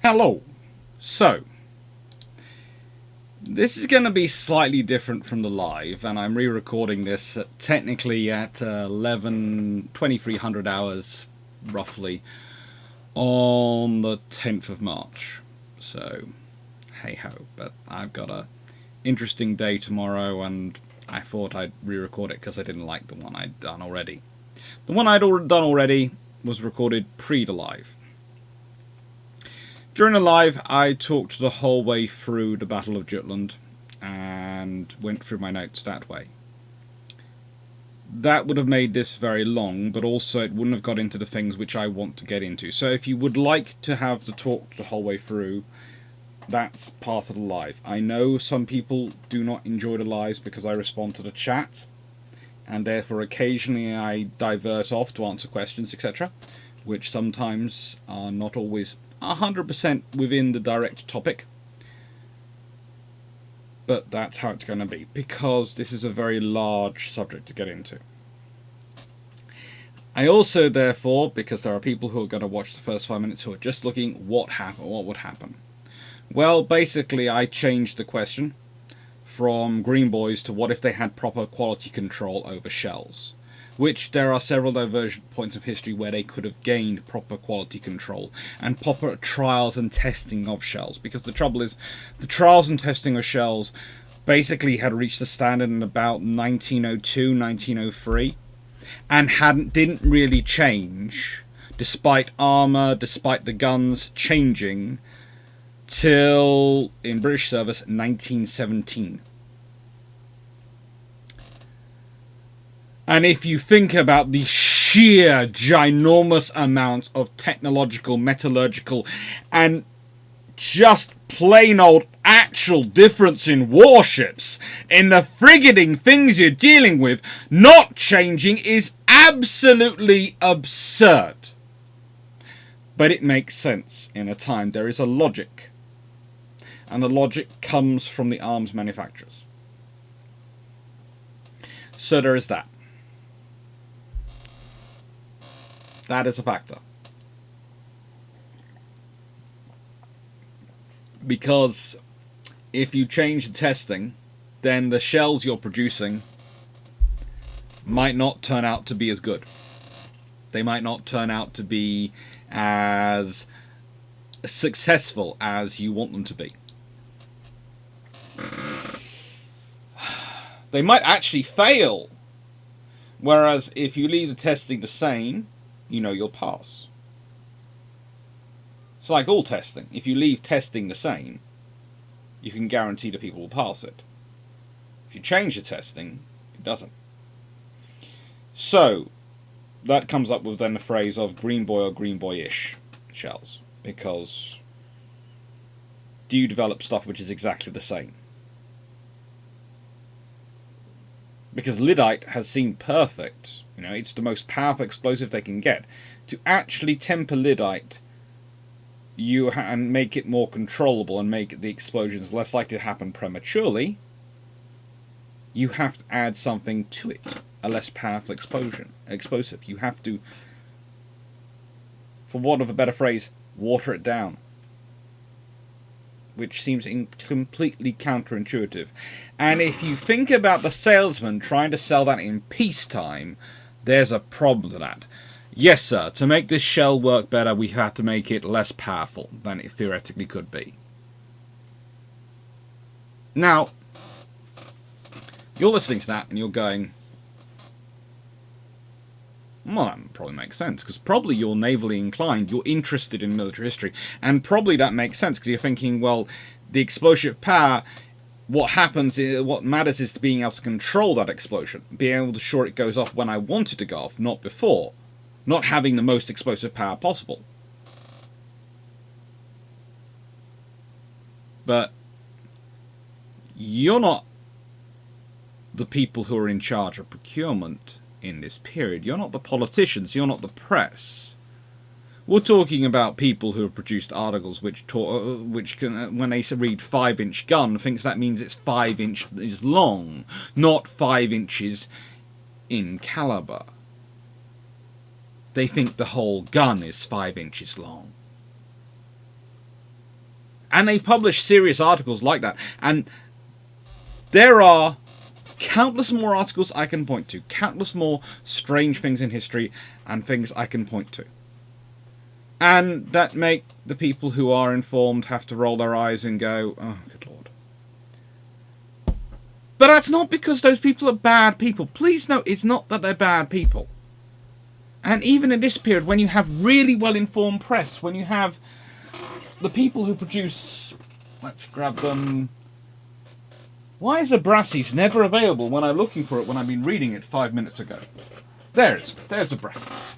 Hello. So, this is going to be slightly different from the live, and I'm re-recording this technically at 2300 hours, roughly, on the 10th of March. So, hey-ho. But I've got a interesting day tomorrow, and I thought I'd re-record it because I didn't like the one I'd done already. The one I'd done already was recorded pre the live. During the live, I talked the whole way through the Battle of Jutland and went through my notes that way. That would have made this very long, but also it wouldn't have got into the things which I want to get into. So if you would like to have the talk the whole way through, that's part of the live. I know some people do not enjoy the lives because I respond to the chat, and therefore occasionally I divert off to answer questions, etc., which sometimes are not always 100% within the direct topic, but that's how it's going to be, because this is a very large subject to get into. I also, therefore, because there are people who are going to watch the first 5 minutes who are just looking, what would happen? Well, basically, I changed the question from Green Boys to what if they had proper quality control over shells, which there are several divergent points of history where they could have gained proper quality control and proper trials and testing of shells, because the trouble is the trials and testing of shells basically had reached the standard in about 1902, 1903, and didn't really change, despite armour, despite the guns changing, till, in British service, 1917. And if you think about the sheer ginormous amount of technological, metallurgical, and just plain old actual difference in warships, in the frigating things you're dealing with, not changing is absolutely absurd. But it makes sense in a time. There is a logic. And the logic comes from the arms manufacturers. So there is that. That is a factor. Because if you change the testing, then the shells you're producing might not turn out to be as good. They might not turn out to be as successful as you want them to be. They might actually fail. Whereas if you leave the testing the same, you know you'll pass. It's like all testing. If you leave testing the same, you can guarantee that people will pass it. If you change the testing, it doesn't. So, that comes up with then the phrase of green boy or green boyish shells. Because do you develop stuff which is exactly the same? Because lyddite has seemed perfect. You know, it's the most powerful explosive they can get. To actually temper lyddite and make it more controllable and make the explosions less likely to happen prematurely, you have to add something to it. A less powerful explosive. You have to, for want of a better phrase, water it down. Which seems completely counterintuitive. And if you think about the salesman trying to sell that in peacetime, there's a problem to that. Yes, sir, to make this shell work better, we have to make it less powerful than it theoretically could be. Now, you're listening to that and you're going, well, that probably makes sense, because probably you're navally inclined, you're interested in military history, and probably that makes sense, because you're thinking, well, the explosive power, what matters is being able to control that explosion, being able to ensure it goes off when I want it to go off, not before, not having the most explosive power possible. But you're not the people who are in charge of procurement in this period. You're not the politicians, you're not the press. We're talking about people who have produced articles which can, when they read 5-inch gun, thinks that means it's 5 inches long, not 5 inches in caliber. They think the whole gun is 5 inches long. And they've published serious articles like that. And there are countless more articles I can point to. Countless more strange things in history and things I can point to. And that make the people who are informed have to roll their eyes and go, oh, good lord. But that's not because those people are bad people. Please note, it's not that they're bad people. And even in this period, when you have really well-informed press, when you have the people who produce... Let's grab them... Why is the Brassies never available when I'm looking for it when I've been reading it 5 minutes ago? There it is. There's the Brassies.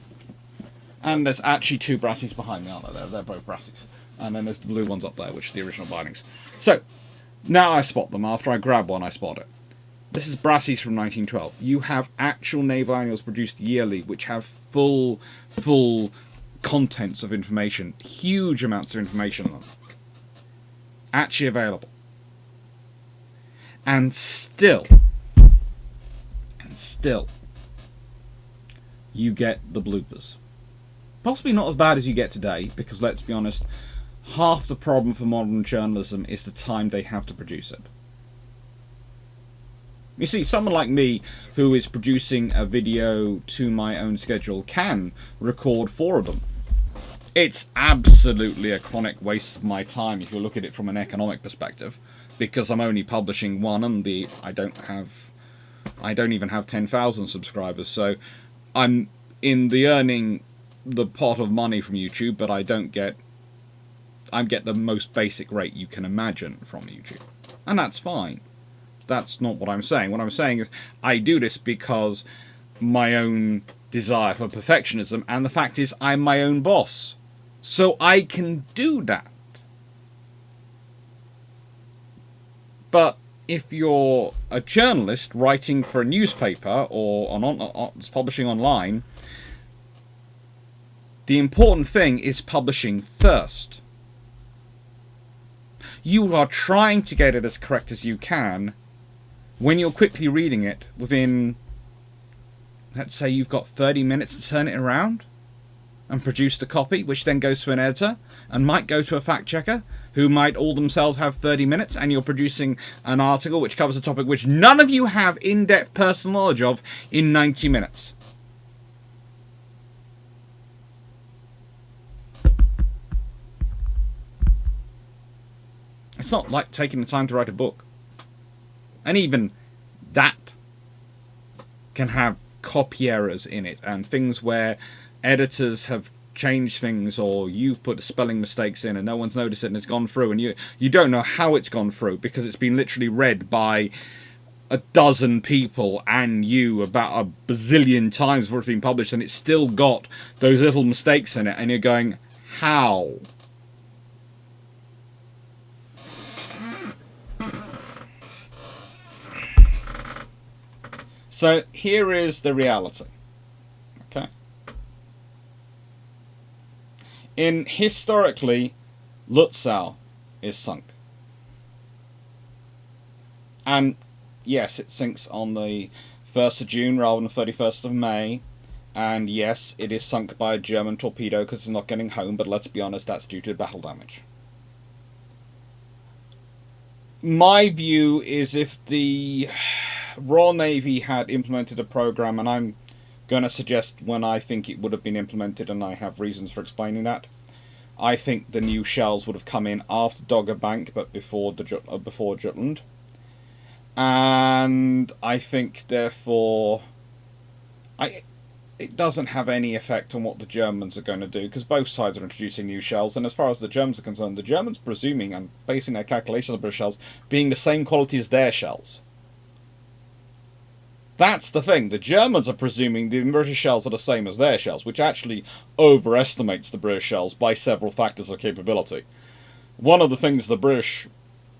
And there's actually two Brassies behind me, aren't there? They're both Brassies. And then there's the blue ones up there, which are the original bindings. So, now I spot them. After I grab one, I spot it. This is Brassies from 1912. You have actual naval annuals produced yearly, which have full contents of information. Huge amounts of information on them. Actually available. And still, you get the bloopers. Possibly not as bad as you get today, because let's be honest, half the problem for modern journalism is the time they have to produce it. You see, someone like me, who is producing a video to my own schedule, can record 4 of them. It's absolutely a chronic waste of my time if you look at it from an economic perspective, because I'm only publishing one, and I don't even have 10,000 subscribers, so I'm in the earning the pot of money from YouTube, but I get the most basic rate you can imagine from YouTube, and that's fine. That's not what I'm saying. What I'm saying is I do this because my own desire for perfectionism, and the fact is I'm my own boss, so I can do that. But if you're a journalist writing for a newspaper or publishing online, the important thing is publishing first. You are trying to get it as correct as you can. When you're quickly reading it, within, let's say you've got 30 minutes to turn it around and produce the copy, which then goes to an editor and might go to a fact checker, who might all themselves have 30 minutes, and you're producing an article which covers a topic which none of you have in-depth personal knowledge of in 90 minutes. It's not like taking the time to write a book. And even that can have copy errors in it, and things where editors have changed things, or you've put spelling mistakes in and no one's noticed it and it's gone through, and you don't know how it's gone through because it's been literally read by a dozen people and you about a bazillion times before it's been published, and it's still got those little mistakes in it, and you're going, how? So here is the reality. Okay. Historically, Lutzow is sunk. And yes, it sinks on the 1st of June rather than the 31st of May. And yes, it is sunk by a German torpedo because it's not getting home, but let's be honest, that's due to battle damage. My view is if the Royal Navy had implemented a program, and I'm going to suggest when I think it would have been implemented, and I have reasons for explaining that. I think the new shells would have come in after Dogger Bank, but before Jutland. And I think, therefore, it doesn't have any effect on what the Germans are going to do, because both sides are introducing new shells, and as far as the Germans are concerned, the Germans presuming and basing their calculations on British shells being the same quality as their shells. That's the thing. The Germans are presuming the British shells are the same as their shells, which actually overestimates the British shells by several factors of capability. One of the things the British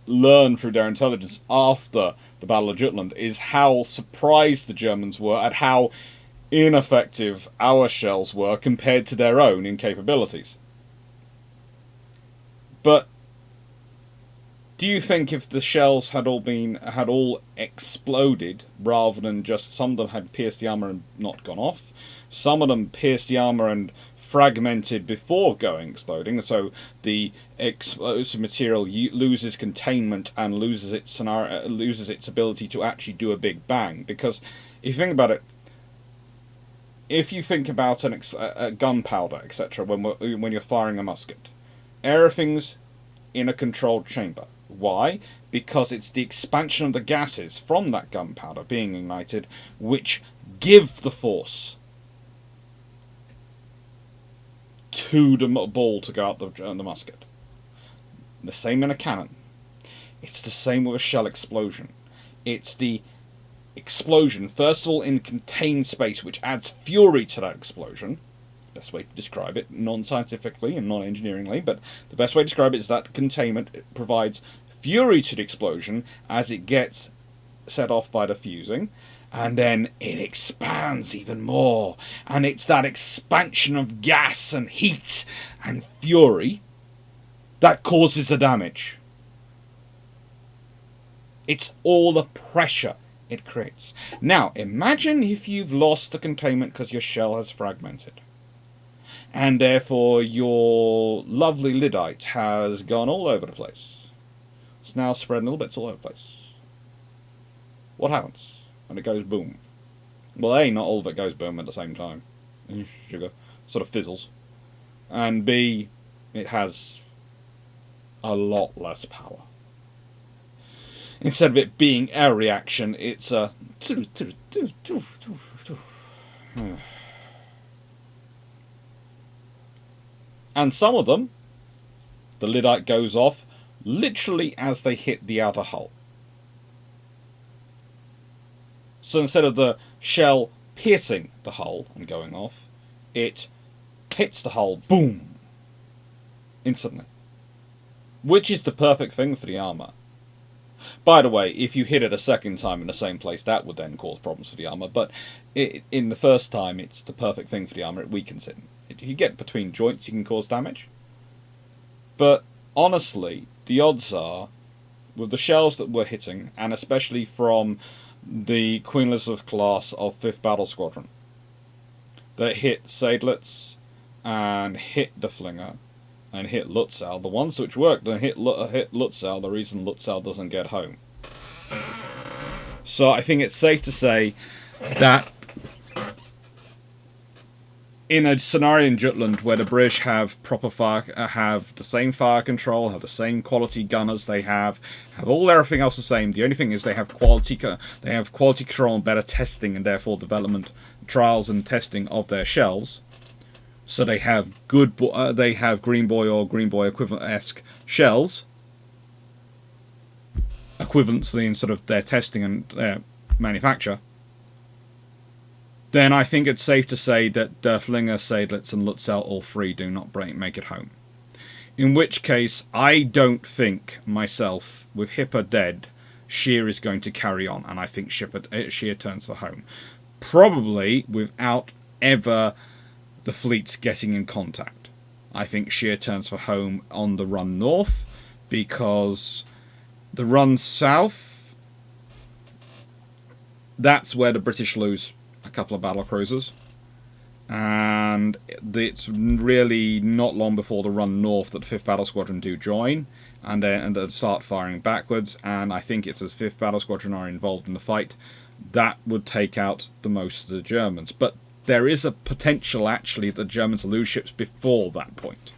learned through their intelligence after the Battle of Jutland is how surprised the Germans were at how ineffective our shells were compared to their own in capabilities. But do you think if the shells had all exploded, rather than just some of them had pierced the armour and not gone off, some of them pierced the armour and fragmented before exploding, so the explosive material loses containment and loses its ability to actually do a big bang. Because if you think about it, if you think about a gunpowder, etc., when you're firing a musket, everything's in a controlled chamber. Why? Because it's the expansion of the gases from that gunpowder being ignited which give the force to the ball to go out the musket. The same in a cannon. It's the same with a shell explosion. It's the explosion, first of all, in contained space, which adds fury to that explosion. Best way to describe it, non-scientifically and non-engineeringly, but the best way to describe it is that containment provides fury to the explosion as it gets set off by the fusing, and then it expands even more, and it's that expansion of gas and heat and fury that causes the damage. It's all the pressure it creates. Now, imagine if you've lost the containment because your shell has fragmented, and therefore your lovely lyddite has gone all over the place. It's now spreading little bits all over the place. What happens when it goes boom? Well, A, not all of it goes boom at the same time. Sugar sort of fizzles. And B, it has a lot less power. Instead of it being a reaction, it's a... And some of them, the lyddite goes off literally as they hit the outer hull. So instead of the shell piercing the hull and going off, it hits the hull, boom, instantly. Which is the perfect thing for the armour. By the way, if you hit it a second time in the same place, that would then cause problems for the armour, but in the first time, it's the perfect thing for the armour. It weakens it. If you get between joints, you can cause damage. But honestly, the odds are, with the shells that we're hitting, and especially from the Queen Elizabeth class of 5th Battle Squadron, that hit Seydlitz and hit the Flinger and hit Lutzow, the ones which worked and hit Lutzow, the reason Lutzow doesn't get home. So I think it's safe to say that in a scenario in Jutland where the British have have the same fire control, have the same quality gunners, they have everything else the same. The only thing is they have quality control and better testing, and therefore development, trials, and testing of their shells. So they have they have Green Boy or Green Boy equivalent-esque shells, equivalency in sort of their testing and their manufacture. Then I think it's safe to say that Flinger, Seydlitz, and Lutzow, all three, do not make it home. In which case, I don't think, myself, with Hipper dead, Shear is going to carry on, and I think Shear turns for home. Probably without ever the fleets getting in contact. I think Shear turns for home on the run north, because the run south, that's where the British lose a couple of battle cruisers, and it's really not long before the run north that the 5th Battle Squadron do join and start firing backwards, and I think it's as 5th Battle Squadron are involved in the fight that would take out the most of the Germans. But there is a potential actually that the Germans lose ships before that point,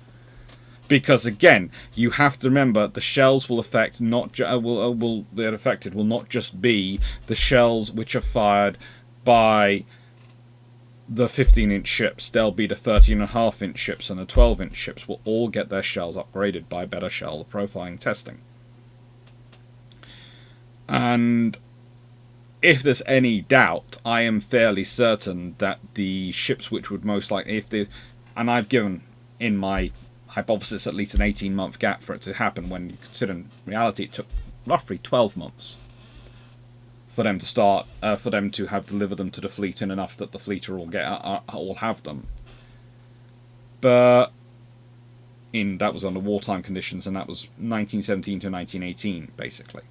because again, you have to remember the shells will affect they're affected will not just be the shells which are fired by the 15-inch ships. They'll be the 13.5-inch ships, and the 12-inch ships will all get their shells upgraded by better shell profiling testing. And if there's any doubt, I am fairly certain that the ships which would most likely, and I've given in my hypothesis at least an 18-month gap for it to happen, when you consider in reality it took roughly 12 months for them to start, for them to have delivered them to the fleet, in enough that the fleet all have them. But that was under wartime conditions, and that was 1917 to 1918, basically.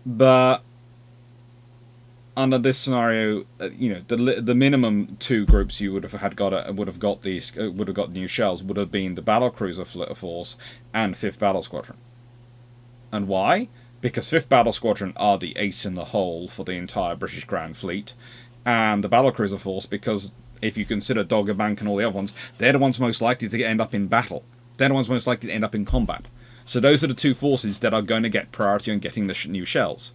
But under this scenario, the minimum two groups you would have got new shells would have been the battlecruiser force and 5th Battle Squadron. And why? Because 5th Battle Squadron are the ace in the hole for the entire British Grand Fleet, and the battlecruiser force, because if you consider Dogger Bank and all the other ones, they're the ones most likely to end up in battle. They're the ones most likely to end up in combat. So those are the two forces that are going to get priority on getting the new shells.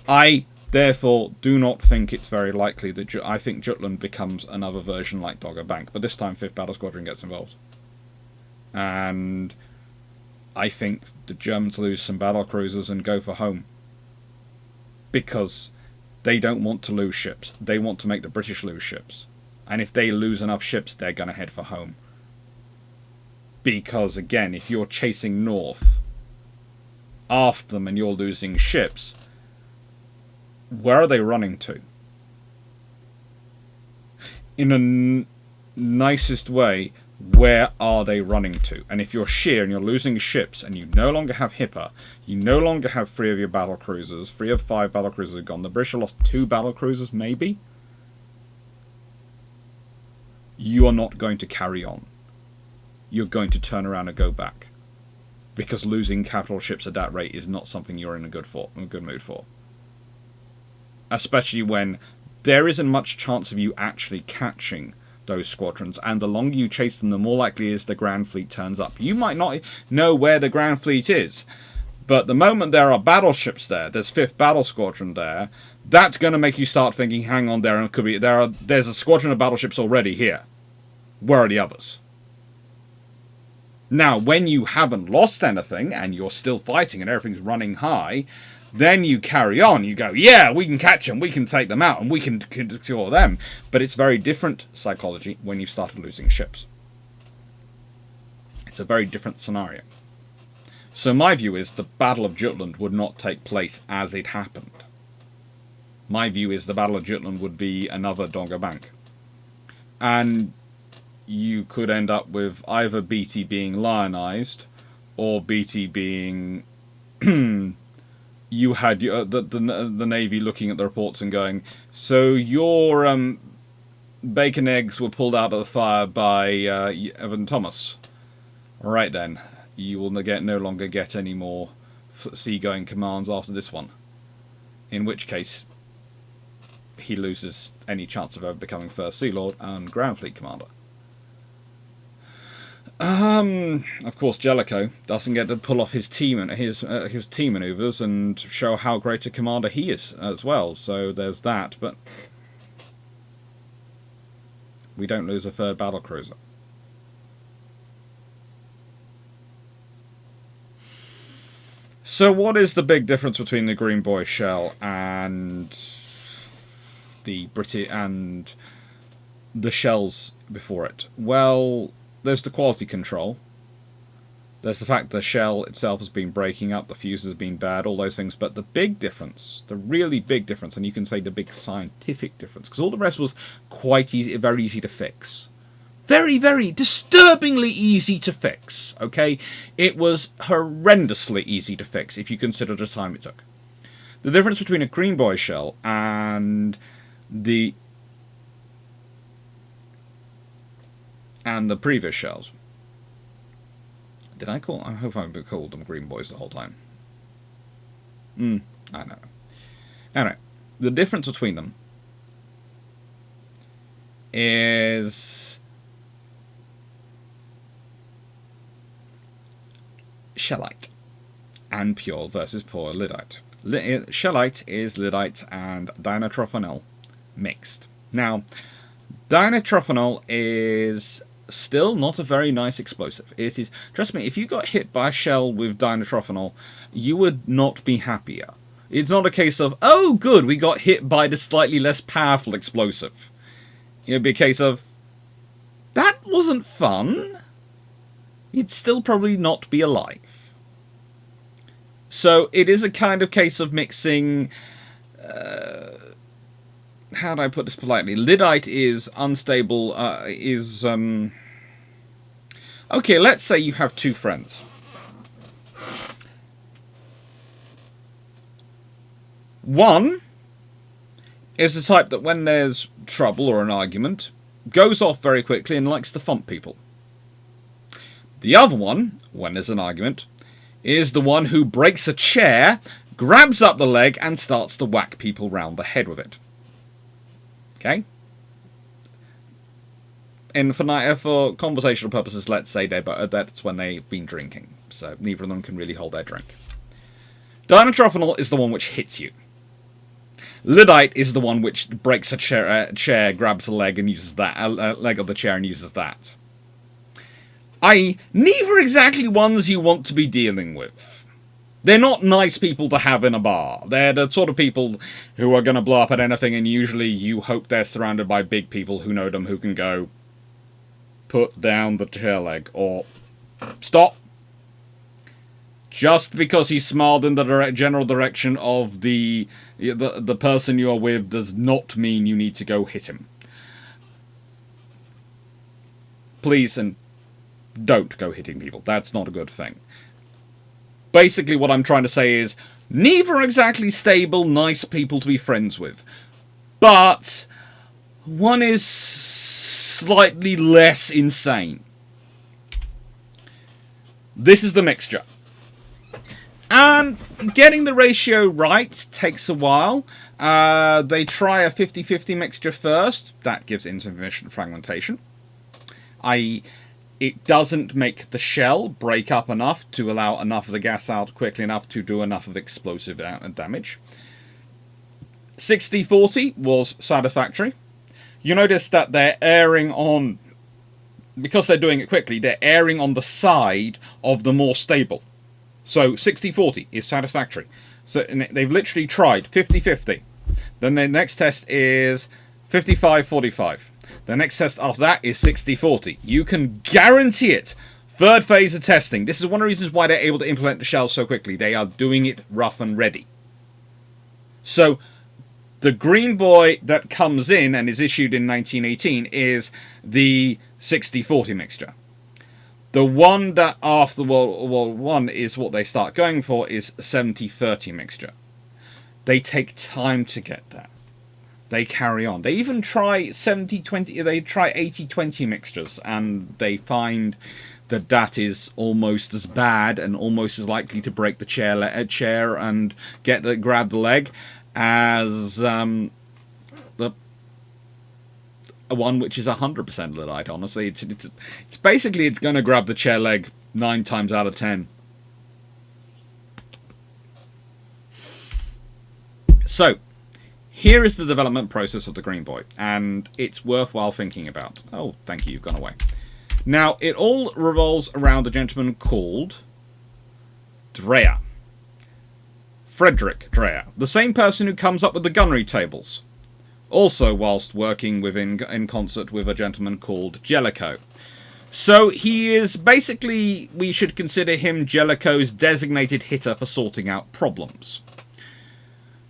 I, therefore, do not think it's very likely that I think Jutland becomes another version like Dogger Bank, but this time 5th Battle Squadron gets involved. And I think the Germans lose some battle cruisers and go for home. Because they don't want to lose ships. They want to make the British lose ships. And if they lose enough ships, they're going to head for home. Because, again, if you're chasing north after them and you're losing ships, where are they running to? In a nicest way, where are they running to? And if you're sheer and you're losing ships and you no longer have Hipper, you no longer have 3 of your battle cruisers, 3 of 5 battle cruisers are gone, the British have lost 2 battle cruisers, maybe? You are not going to carry on. You're going to turn around and go back. Because losing capital ships at that rate is not something you're in a good mood for. Especially when there isn't much chance of you actually catching those squadrons, and the longer you chase them, the more likely is the Grand Fleet turns up. You might not know where the Grand Fleet is, but the moment there are battleships there, there's 5th Battle Squadron there, that's going to make you start thinking, hang on, there's a squadron of battleships already here. Where are the others? Now, when you haven't lost anything, and you're still fighting, and everything's running high, then you carry on. You go, yeah, we can catch them, we can take them out, and we can secure them. But it's very different psychology when you've started losing ships. It's a very different scenario. So my view is the Battle of Jutland would not take place as it happened. My view is the Battle of Jutland would be another Dogger Bank. And you could end up with either BT being lionized, or BT being... you had the Navy looking at the reports and going, so your bacon eggs were pulled out of the fire by Evan Thomas. Right then, you will no longer get any more seagoing commands after this one. In which case, he loses any chance of ever becoming First Sea Lord and Grand Fleet Commander. Of course, Jellicoe doesn't get to pull off his team maneuvers and show how great a commander he is as well. So there's that, but we don't lose a 3rd battle cruiser. So what is the big difference between the Green Boy shell and the British and the shells before it? Well, there's the quality control. There's the fact the shell itself has been breaking up, the fuses have been bad, all those things. But the big difference, the really big difference, and you can say the big scientific difference, because all the rest was quite easy, very easy to fix. Very, very disturbingly easy to fix, okay? It was horrendously easy to fix if you consider the time it took. The difference between a Green Boy shell and the previous shells. I hope I've called them Green Boys the whole time. I don't know. Anyway, the difference between them is shellite and pure versus pure lyddite. Shellite is lyddite and dinitrophenol mixed. Now, dinitrophenol is still not a very nice explosive. It is, trust me, if you got hit by a shell with dinitrophenol, you would not be happier. It's not a case of, oh good, we got hit by the slightly less powerful explosive. It would be a case of, that wasn't fun. You'd still probably not be alive. So it is a kind of case of mixing... how do I put this politely? Lyddite is unstable, okay, let's say you have 2 friends. One is the type that when there's trouble or an argument, goes off very quickly and likes to thump people. The other one, when there's an argument, is the one who breaks a chair, grabs up the leg, and starts to whack people round the head with it. Okay? And for conversational purposes, let's say that's when they've been drinking. So neither of them can really hold their drink. Dinotrophanol is the one which hits you. Lyddite is the one which breaks a chair, grabs a leg and uses that, a leg of the chair and uses that. I.e., neither exactly ones you want to be dealing with. They're not nice people to have in a bar. They're the sort of people who are going to blow up at anything, and usually you hope they're surrounded by big people who know them, who can go, put down the chair leg, or stop. Just because he smiled in the general direction of the person you are with does not mean you need to go hit him. Please, and don't go hitting people. That's not a good thing. Basically, what I'm trying to say is, neither exactly stable, nice people to be friends with. But one is slightly less insane. This is the mixture. And getting the ratio right takes a while. They try a 50-50 mixture first. That gives insufficient fragmentation. I.e., it doesn't make the shell break up enough to allow enough of the gas out quickly enough to do enough of explosive damage. 60-40 was satisfactory. You notice that they're erring on, because they're doing it quickly, they're erring on the side of the more stable. So 60-40 is satisfactory. So they've literally tried 50-50. Then the next test is 55-45. The next test after that is 60-40. You can guarantee it. Third phase of testing. This is one of the reasons why they're able to implement the shell so quickly. They are doing it rough and ready. So the green boy that comes in and is issued in 1918 is the 60-40 mixture. The one that after World War I is what they start going for is 70-30 mixture. They take time to get that. They carry on. They even try 70-20, they try 80-20 mixtures, and they find that that is almost as bad and almost as likely to break the chair and grab the leg as the one which is 100% Lyddite. Honestly, it's basically it's going to grab the chair leg 9 times out of 10. So, here is the development process of the Green Boy, and it's worthwhile thinking about. Oh, thank you, you've gone away. Now, it all revolves around a gentleman called Dreyer. Frederick Dreyer, the same person who comes up with the gunnery tables. Also whilst working in concert with a gentleman called Jellicoe. So he is basically, we should consider him Jellicoe's designated hitter for sorting out problems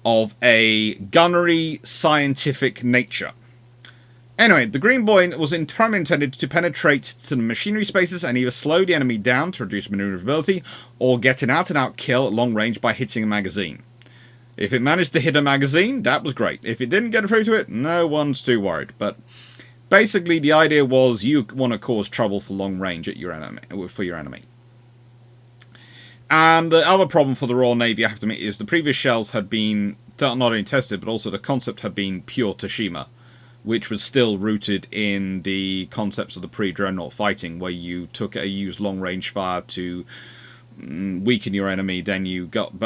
of a gunnery scientific nature. Anyway, the Green Boy was primarily intended to penetrate to the machinery spaces and either slow the enemy down to reduce maneuverability or get an out-and-out kill at long range by hitting a magazine. If it managed to hit a magazine, that was great. If it didn't get through to it, no one's too worried. But basically, the idea was you want to cause trouble for long range at your enemy. And the other problem for the Royal Navy, I have to admit, is the previous shells had been not only tested, but also the concept had been pure Toshima, which was still rooted in the concepts of the pre-dreadnought fighting, where you used long-range fire to weaken your enemy, then you got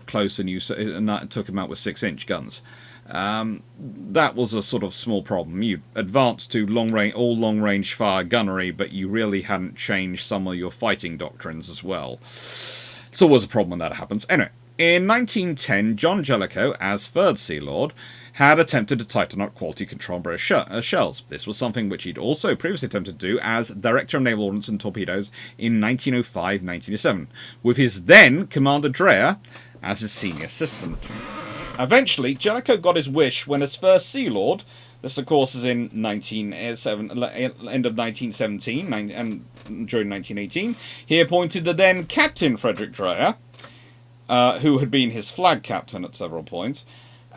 close and you took him out with 6-inch guns. That was a sort of small problem. You advanced to all long-range fire gunnery, but you really hadn't changed some of your fighting doctrines as well. It's always a problem when that happens. Anyway, in 1910, John Jellicoe, as 3rd Sea Lord, had attempted to tighten up quality control on British shells. This was something which he'd also previously attempted to do as Director of Naval Ordnance and Torpedoes in 1905-1907, with his then Commander Dreyer as his senior assistant. Eventually, Jellicoe got his wish when, as 1st Sea Lord, this of course is in end of 1917 and during 1918, he appointed the then Captain Frederick Dreyer who had been his flag captain at several points,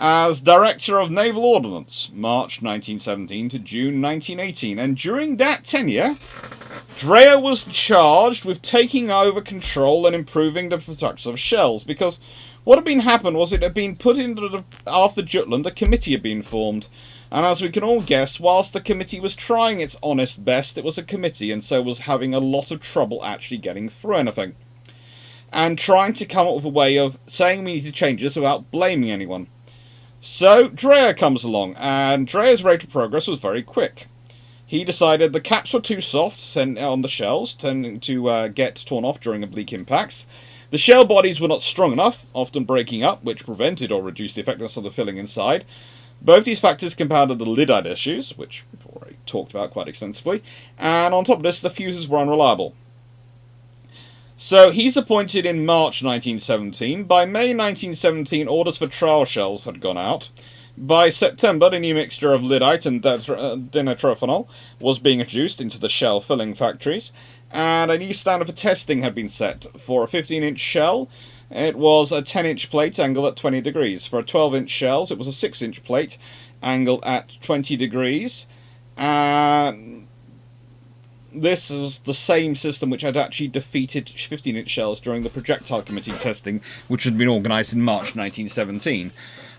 as Director of Naval Ordnance, March 1917 to June 1918. And during that tenure, Dreyer was charged with taking over control and improving the production of shells, because what had been happened was it had been put into after Jutland, a committee had been formed. And as we can all guess, whilst the committee was trying its honest best, it was a committee, and so was having a lot of trouble actually getting through anything. And trying to come up with a way of saying we need to change this without blaming anyone. So Dreyer comes along, and Dreyer's rate of progress was very quick. He decided the caps were too soft on the shells, tending to get torn off during oblique impacts. The shell bodies were not strong enough, often breaking up, which prevented or reduced the effectiveness of the filling inside. Both these factors compounded the lyddite issues, which we've already talked about quite extensively, and on top of this, the fuses were unreliable. So he's appointed in March 1917. By May 1917, orders for trial shells had gone out. By September, the new mixture of lyddite and dinitrophenol was being introduced into the shell filling factories, and a new standard for testing had been set. For a 15-inch shell, it was a 10-inch plate angled at 20 degrees. For a 12-inch shells, it was a 6-inch plate angled at 20 degrees. And this is the same system which had actually defeated 15-inch shells during the projectile committee testing, which had been organised in March 1917.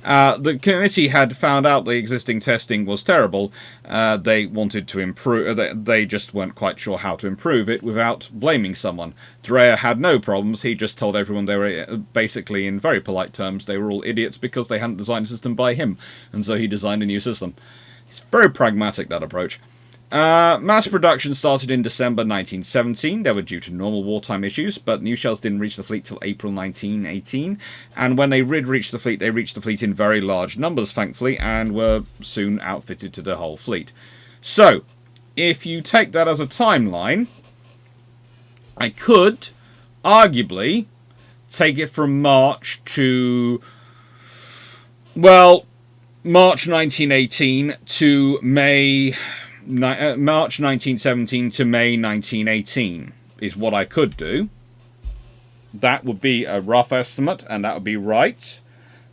The committee had found out the existing testing was terrible. They wanted to improve. They just weren't quite sure how to improve it without blaming someone. Dreyer had no problems. He just told everyone they were basically, in very polite terms, they were all idiots because they hadn't designed a system by him, and so he designed a new system. It's very pragmatic, that approach. Mass production started in December 1917. They were due to normal wartime issues, but new shells didn't reach the fleet till April 1918. And when they did reach the fleet, they reached the fleet in very large numbers, thankfully, and were soon outfitted to the whole fleet. So, if you take that as a timeline, I could, arguably, take it from March to, well, March 1918 to March 1917 to May 1918 is what I could do. That would be a rough estimate, and that would be right.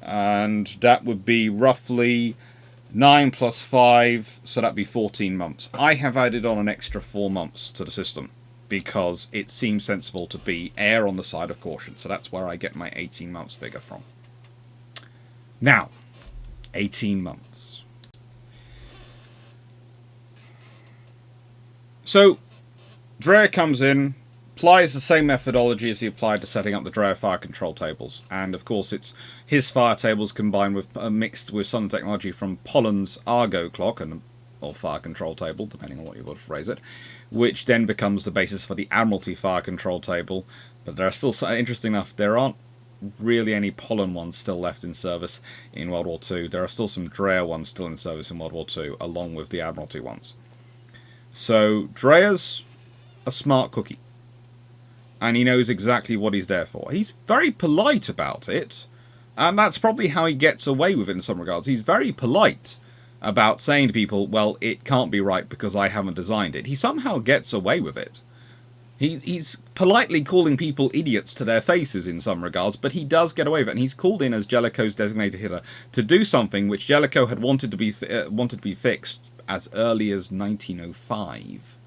And that would be roughly 9 plus 5, so that'd be 14 months. I have added on an extra 4 months to the system because it seems sensible to be err on the side of caution. So that's where I get my 18 months figure from. Now, 18 months. So, Dreyer comes in, applies the same methodology as he applied to setting up the Dreyer fire control tables. And of course, it's his fire tables combined with mixed with some technology from Pollen's Argo clock, or fire control table, depending on what you want to phrase it, which then becomes the basis for the Admiralty fire control table. But there are still, interesting enough, there aren't really any Pollen ones still left in service in World War II. There are still some Dreyer ones still in service in World War II, along with the Admiralty ones. So, Dreyer's a smart cookie. And he knows exactly what he's there for. He's very polite about it. And that's probably how he gets away with it in some regards. He's very polite about saying to people, well, it can't be right because I haven't designed it. He somehow gets away with it. He's politely calling people idiots to their faces in some regards, but he does get away with it. And he's called in as Jellicoe's designated hitter to do something which Jellicoe had wanted to be fixed as early as 1905.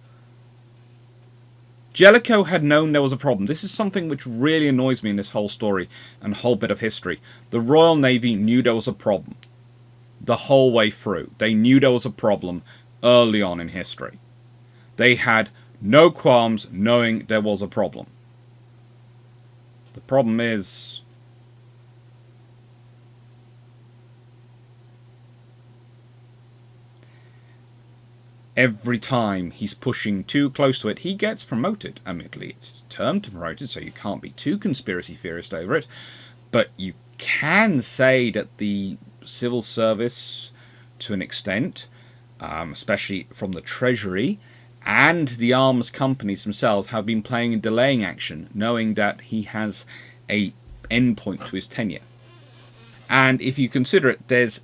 Jellicoe had known there was a problem. This is something which really annoys me in this whole story and whole bit of history. The Royal Navy knew there was a problem the whole way through. They knew there was a problem early on in history. They had no qualms knowing there was a problem. The problem is, every time he's pushing too close to it, he gets promoted. Admittedly, it's his term to promote it, so you can't be too conspiracy theorist over it. But you can say that the civil service, to an extent, especially from the Treasury, and the arms companies themselves have been playing a delaying action, knowing that he has a endpoint to his tenure. And if you consider it, there's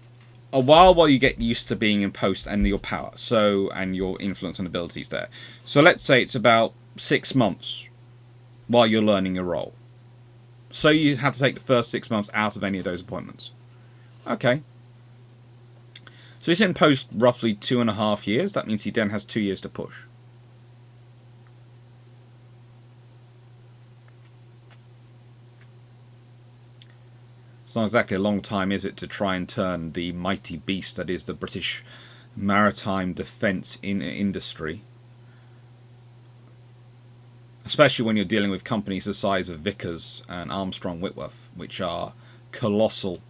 a while you get used to being in post and your power, and your influence and abilities there. So let's say it's about 6 months while you're learning your role. So you had to take the first 6 months out of any of those appointments. Okay. So he's in post roughly 2.5 years. That means he then has 2 years to push. It's not exactly a long time, is it, to try and turn the mighty beast that is the British maritime defence industry, especially when you're dealing with companies the size of Vickers and Armstrong Whitworth, which are colossal,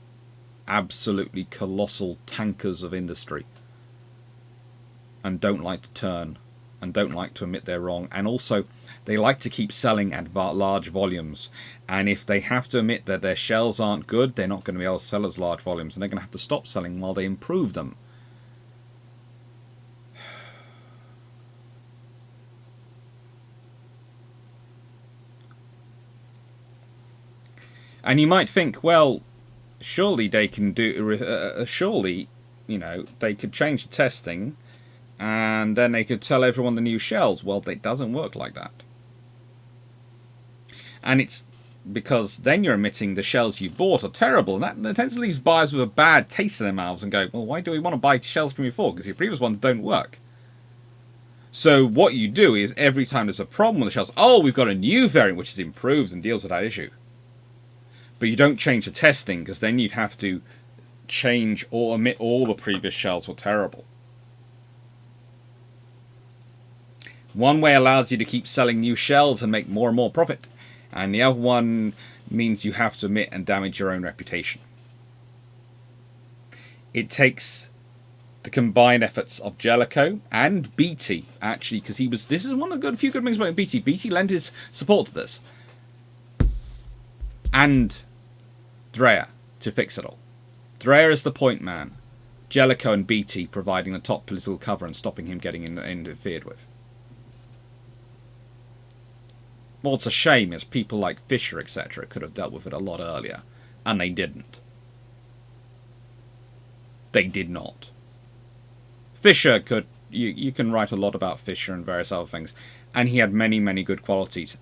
absolutely colossal tankers of industry, and don't like to turn, and don't like to admit they're wrong, and also they like to keep selling at large volumes, and if they have to admit that their shells aren't good, they're not going to be able to sell as large volumes, and they're going to have to stop selling while they improve them. And you might think, well, surely they can do, surely, you know, they could change the testing and then they could tell everyone the new shells. Well, it doesn't work like that. And it's because then you're admitting the shells you bought are terrible, and that tends to leave buyers with a bad taste in their mouths and go, well, why do we want to buy shells from you for? Because your previous ones don't work. So what you do is every time there's a problem with the shells, oh, we've got a new variant which is improved and deals with that issue. But you don't change the testing, because then you'd have to change or omit all the previous shells were terrible. One way allows you to keep selling new shells and make more and more profit, and the other one means you have to omit and damage your own reputation. It takes the combined efforts of Jellicoe and BT, actually, because this is one of the few good things about BT. BT lent his support to this. And Dreyer to fix it all. Dreyer is the point man. Jellicoe and BT providing the top political cover and stopping him getting interfered with. What's a shame is people like Fisher, etc., could have dealt with it a lot earlier, and they didn't. They did not. Fisher could. You can write a lot about Fisher and various other things, and he had many, many good qualities.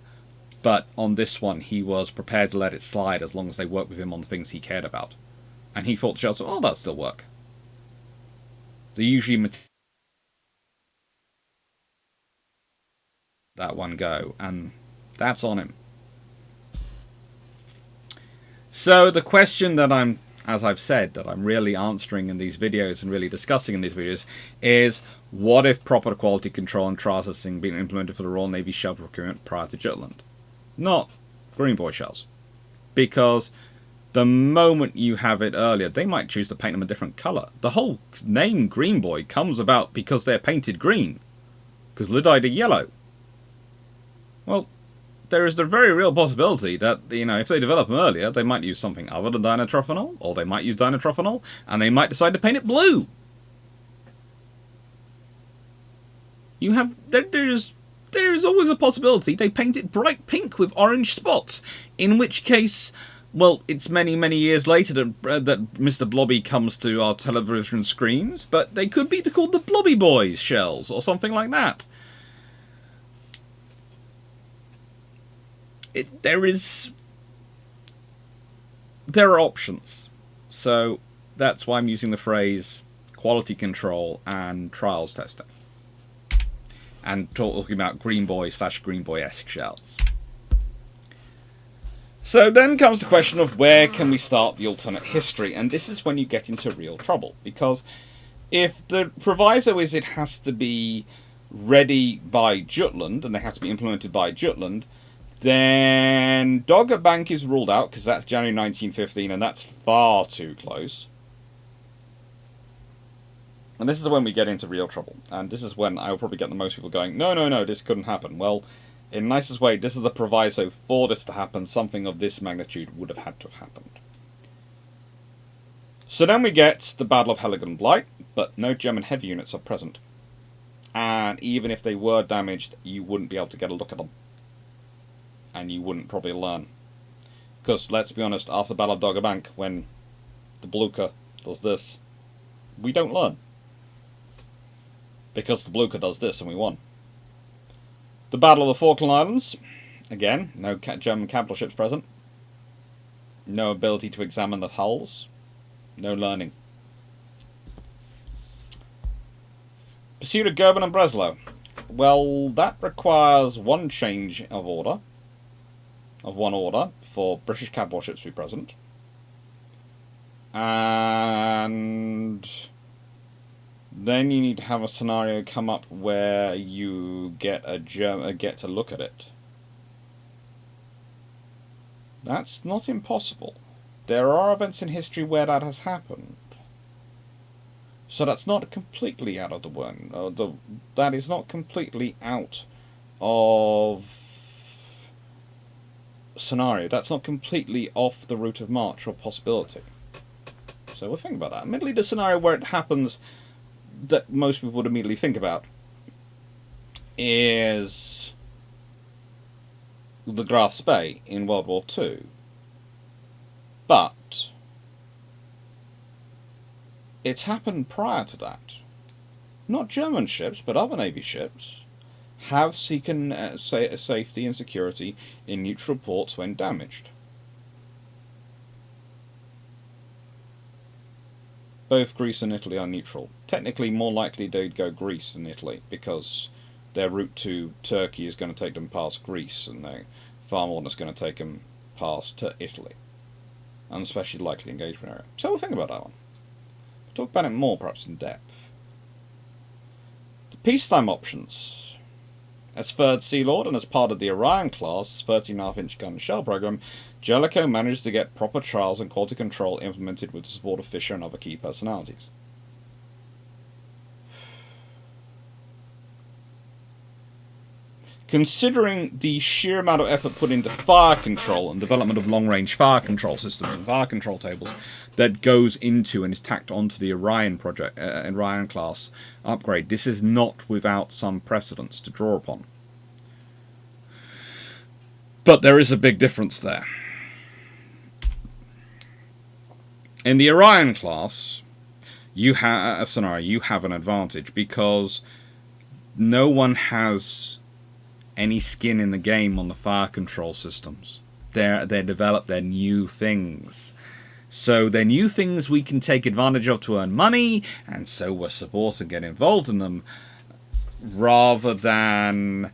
But on this one, he was prepared to let it slide as long as they worked with him on the things he cared about. And he thought to himself, oh, that'll still work. They usually that one go, and that's on him. So the question that as I've said, that I'm really answering in these videos and really discussing in these videos is, what if proper quality control and trial testing been implemented for the Royal Navy shell procurement prior to Jutland? Not Green Boy shells. Because the moment you have it earlier, they might choose to paint them a different colour. The whole name Green Boy comes about because they're painted green. Because Lyddite are yellow. Well, there is the very real possibility that, you know, if they develop them earlier, they might use something other than dinitrophenol, or they might use dinitrophenol, and they might decide to paint it blue. You have... There is always a possibility they paint it bright pink with orange spots, in which case, well, it's many, many years later that Mr. Blobby comes to our television screens, but they could be called the Blobby Boys shells, or something like that. There are options. So that's why I'm using the phrase quality control and trials testing. And talking about Green Boy / Green Boy-esque shells. So then comes the question of where can we start the alternate history, and this is when you get into real trouble, because if the proviso is it has to be ready by Jutland, and they have to be implemented by Jutland, then Dogger Bank is ruled out, because that's January 1915, and that's far too close. And this is when we get into real trouble, and this is when I will probably get the most people going, no, this couldn't happen. Well, in the nicest way, this is the proviso for this to happen. Something of this magnitude would have had to have happened. So then we get the Battle of Heligoland Light, but no German heavy units are present. And even if they were damaged, you wouldn't be able to get a look at them. And you wouldn't probably learn. Because, let's be honest, after the Battle of Dogger Bank, when the Blucher does this, we don't learn. Because the Blucher does this and we won. The Battle of the Falkland Islands, again, no German capital ships present. No ability to examine the hulls. No learning. Pursuit of Goeben and Breslau. Well, that requires one change of order. Of one order for British cat warships to be present. And then you need to have a scenario come up where you get get to look at it. That's not impossible. There are events in history where that has happened. So that's not completely out of the one. That is not completely out of scenario. That's not completely off the route of march or possibility. So we'll think about that. Admittedly, the scenario where it happens that most people would immediately think about is the Graf Spee in World War II. But it's happened prior to that. Not German ships, but other Navy ships have seeken safety and security in neutral ports when damaged. Both Greece and Italy are neutral. Technically, more likely they'd go Greece than Italy, because their route to Turkey is going to take them past Greece, and they're far more than it's going to take them past to Italy. And especially likely engagement area. So we'll think about that one. We'll talk about it more, perhaps in depth. The peacetime options. As 3rd Sea Lord and as part of the Orion class 13.5-inch gun and shell program, Jellicoe managed to get proper trials and quality control implemented with the support of Fisher and other key personalities. Considering the sheer amount of effort put into fire control and development of long-range fire control systems and fire control tables that goes into and is tacked onto the Orion project, Orion class upgrade, this is not without some precedents to draw upon. But there is a big difference there. In the Orion class, you have a scenario, you have an advantage because no one has any skin in the game on the fire control systems. They're developed, they're new things. So they're new things we can take advantage of to earn money, and so we're supposed to get involved in them, rather than...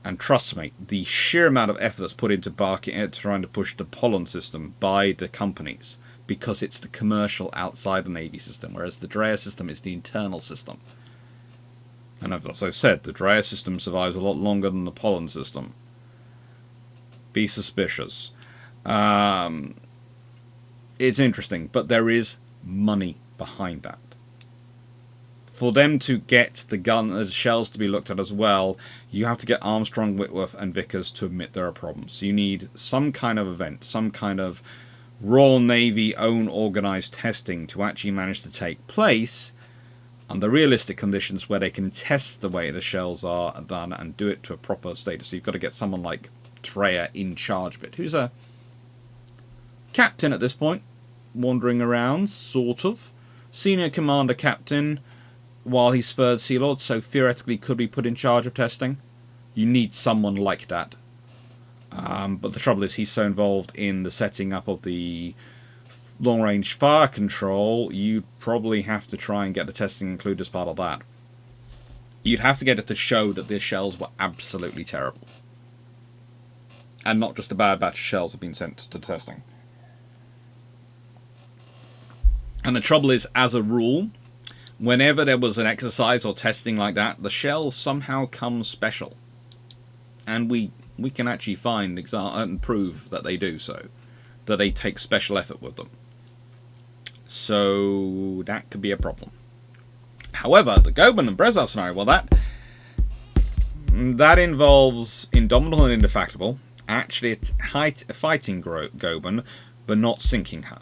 And trust me, the sheer amount of effort that's put into trying to push the Pollen system by the companies, because it's the commercial outside the Navy system, whereas the Drea system is the internal system. And as I've said, the Drea system survives a lot longer than the Pollen system. Be suspicious. It's interesting, but there is money behind that. For them to get the shells to be looked at as well, you have to get Armstrong, Whitworth, and Vickers to admit there are problems. So you need some kind of event, some kind of Royal Navy own organised testing to actually manage to take place under realistic conditions where they can test the way the shells are done and do it to a proper status. So you've got to get someone like Treyer in charge of it, who's a captain at this point, wandering around, sort of. Senior commander captain, while he's 3rd Sea Lord, so theoretically could be put in charge of testing. You need someone like that. But the trouble is he's so involved in the setting up of the long-range fire control, you'd probably have to try and get the testing included as part of that. You'd have to get it to show that the shells were absolutely terrible. And not just a bad batch of shells have been sent to testing. And the trouble is, as a rule, whenever there was an exercise or testing like that, the shells somehow come special. And we can actually find and prove that they do so. That they take special effort with them. So that could be a problem. However, the Goeben and Breslau scenario, well, that involves Indomitable and Indefatigable. Actually, it's fighting Goeben, but not sinking her.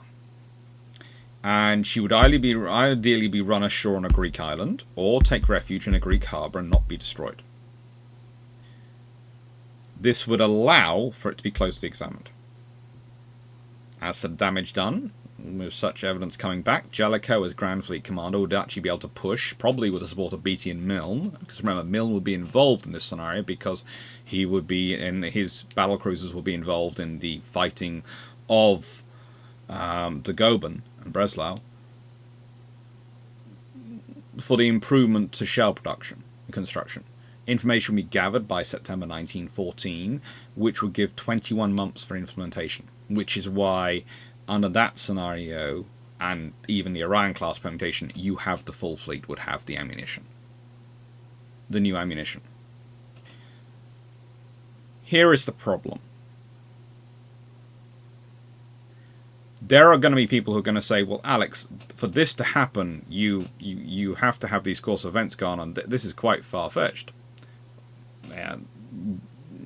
And she would ideally be run ashore on a Greek island, or take refuge in a Greek harbour and not be destroyed. This would allow for it to be closely examined. As to the damage done, With such evidence coming back, Jellicoe as Grand Fleet Commander would actually be able to push, probably with the support of Beatty and Milne, because remember, Milne would be involved in this scenario because he would be, and his battle cruisers will be involved in the fighting of the Goeben and Breslau for the improvement to shell production and construction. Information will be gathered by September 1914, which would give 21 months for implementation, which is why under that scenario, and even the Orion-class permutation, you have the full fleet would have the ammunition. The new ammunition. Here is the problem. There are going to be people who are going to say, well, Alex, for this to happen, you have to have these course of events going on. This is quite far-fetched.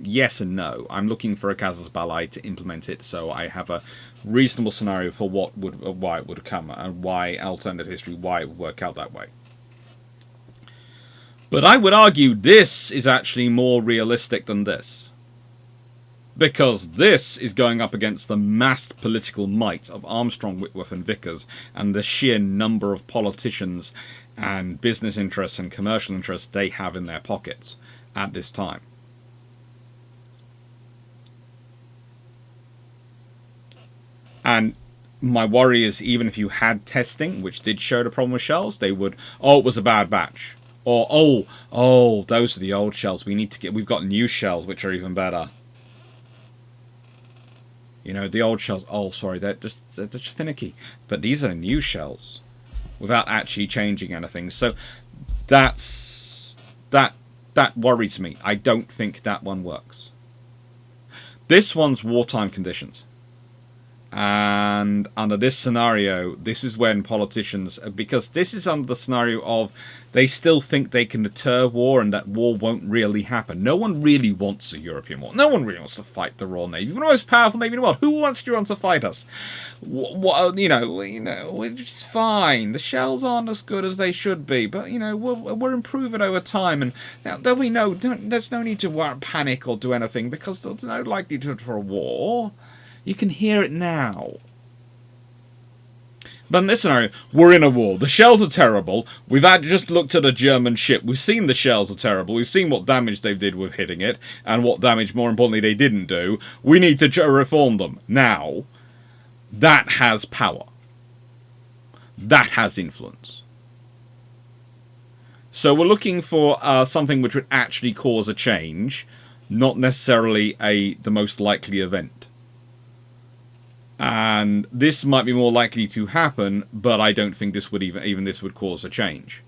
Yes and no. I'm looking for a casus belli to implement it, so I have a reasonable scenario for why it would come, and why alternative history, why it would work out that way. But I would argue this is actually more realistic than this. Because this is going up against the massed political might of Armstrong, Whitworth and Vickers, and the sheer number of politicians and business interests and commercial interests they have in their pockets at this time. And my worry is, even if you had testing, which did show the problem with shells, they would, oh, it was a bad batch. Or, oh, those are the old shells. We've got new shells, which are even better. You know, the old shells, oh, sorry, they're just finicky. But these are the new shells, without actually changing anything. So, that worries me. I don't think that one works. This one's wartime conditions. And under this scenario, this is when politicians, because this is under the scenario of they still think they can deter war and that war won't really happen. No one really wants a European war. No one really wants to fight the Royal Navy. We're the most powerful navy in the world. Who wants to fight us? You know, it's fine. The shells aren't as good as they should be, but you know, we're improving over time, and there'll be there's no need to panic or do anything because there's no likelihood for a war. You can hear it now. But in this scenario, we're in a war. The shells are terrible. We've just looked at a German ship. We've seen the shells are terrible. We've seen what damage they did with hitting it, and what damage, more importantly, they didn't do. We need to reform them. Now, that has power. That has influence. So we're looking for something which would actually cause a change, not necessarily the most likely event. And this might be more likely to happen, but I don't think this would even this would cause a change.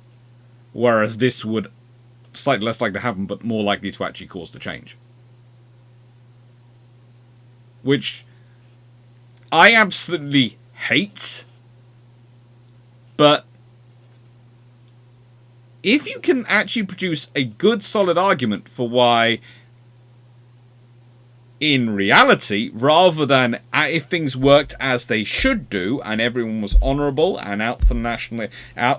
Whereas this would slightly less likely to happen, but more likely to actually cause the change. Which I absolutely hate, but if you can actually produce a good solid argument for why, in reality, rather than if things worked as they should do and everyone was honourable and out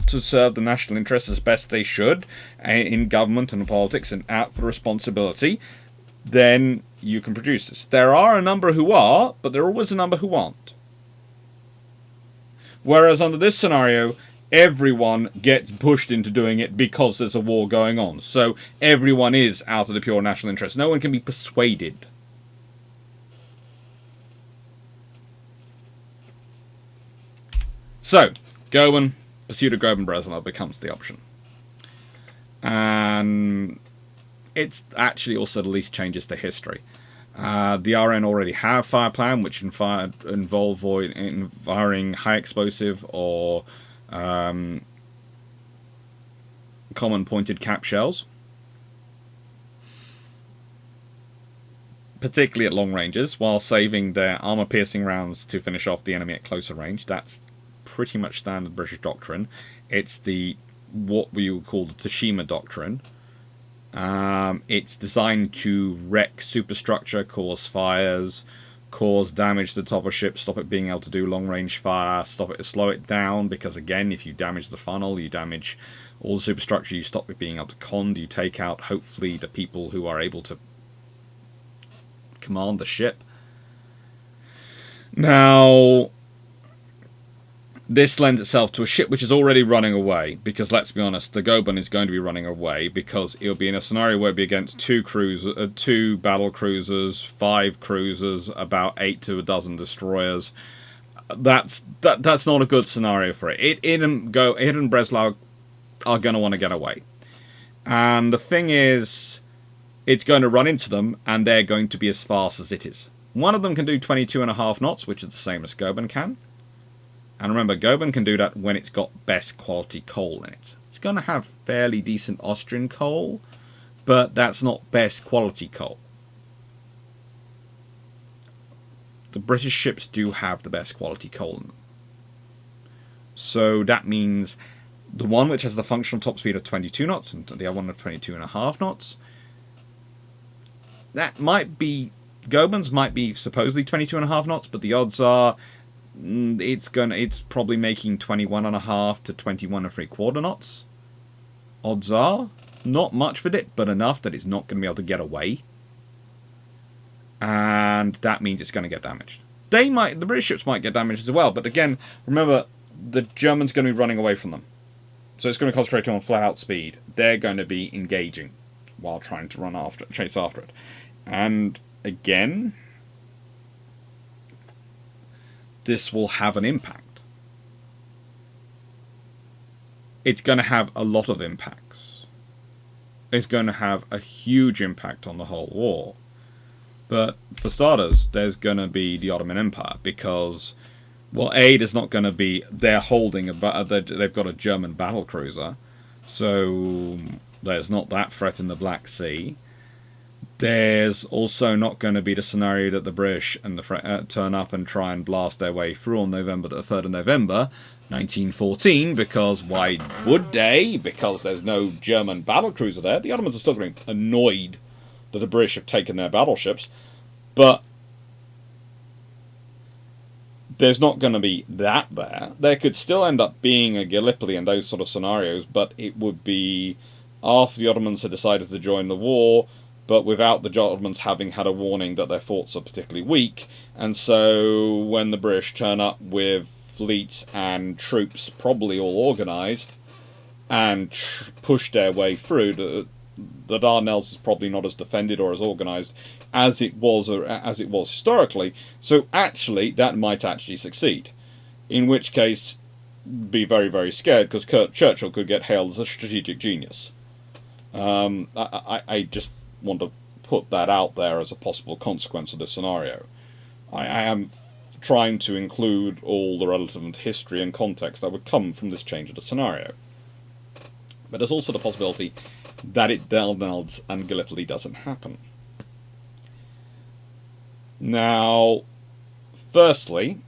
to serve the national interests as best they should in government and politics and out for responsibility, then you can produce this. There are a number who are, but there are always a number who aren't. Whereas under this scenario, everyone gets pushed into doing it because there's a war going on. So everyone is out of the pure national interest. No one can be persuaded. So, Goeben, pursuit of Goeben Breslau becomes the option. And it's actually also the least changes to history. The RN already have fire plan, which involve firing high explosive or common pointed cap shells. Particularly at long ranges, while saving their armor-piercing rounds to finish off the enemy at closer range. That's pretty much standard British doctrine. It's what we would call the Tsushima doctrine. It's designed to wreck superstructure, cause fires, cause damage to the top of ships, stop it being able to do long-range fire, slow it down, because again, if you damage the funnel, you damage all the superstructure, you stop it being able to cond, you take out, hopefully, the people who are able to command the ship. Now, This lends itself to a ship which is already running away, because let's be honest, the Goeben is going to be running away, because it'll be in a scenario where it'll be against two battle cruisers, 5 cruisers, about 8 to a dozen destroyers. That's not a good scenario for it. It and Breslau are going to want to get away. And the thing is, it's going to run into them, and they're going to be as fast as it is. One of them can do 22.5 knots, which is the same as Goeben can. And remember, Goeben can do that when it's got best quality coal in it. It's going to have fairly decent Austrian coal, but that's not best quality coal. The British ships do have the best quality coal in them. So that means the one which has the functional top speed of 22 knots and the other one of 22.5 knots, that might be, Goeben's might be supposedly 22.5 knots, but the odds are it's probably making 21.5 to 21.75 knots. Odds are not much with it, but enough that it's not going to be able to get away. And that means it's going to get damaged. The British ships might get damaged as well, but again, remember, the Germans are going to be running away from them. So it's going to concentrate on flat-out speed. They're going to be engaging while trying to chase after it. And again, this will have an impact. It's going to have a lot of impacts. It's going to have a huge impact on the whole war. But for starters, there's going to be the Ottoman Empire, because, well, there's not going to be, they're holding, they've got a German battlecruiser, so there's not that threat in the Black Sea. There's also not going to be the scenario that the British and the turn up and try and blast their way through on the 3rd of November, 1914, because why would they? Because there's no German battlecruiser there. The Ottomans are still getting annoyed that the British have taken their battleships, but there's not going to be that there. There could still end up being a Gallipoli and those sort of scenarios, but it would be after the Ottomans had decided to join the war, but without the Ottomans having had a warning that their forts are particularly weak. And so when the British turn up with fleets and troops probably all organised and push their way through, the Dardanelles is probably not as defended or as organised as it was historically. So actually, that might actually succeed. In which case, be very, very scared, because Churchill could get hailed as a strategic genius. I just want to put that out there as a possible consequence of this scenario. I am trying to include all the relevant history and context that would come from this change of the scenario. But there's also the possibility that it Dardanelles and Gallipoli doesn't happen. Now, firstly,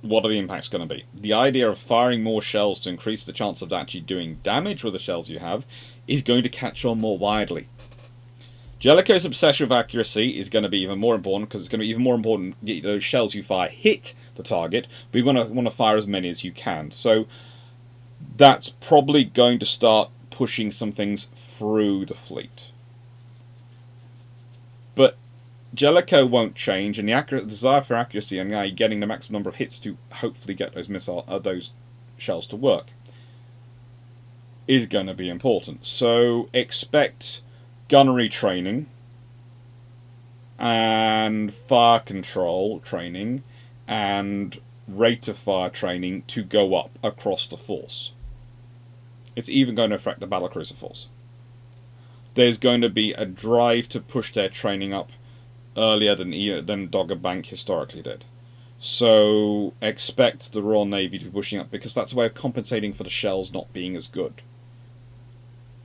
what are the impacts going to be? The idea of firing more shells to increase the chance of actually doing damage with the shells you have is going to catch on more widely. Jellicoe's obsession with accuracy is going to be even more important, because it's going to be even more important that those shells you fire hit the target, but you want to fire as many as you can. So that's probably going to start pushing some things through the fleet. But Jellicoe won't change, and the desire for accuracy and getting the maximum number of hits to hopefully get those shells to work is going to be important. So expect gunnery training and fire control training and rate of fire training to go up across the force. It's even going to affect the battlecruiser force. There's going to be a drive to push their training up earlier than Dogger Bank historically did. So expect the Royal Navy to be pushing up, because that's a way of compensating for the shells not being as good.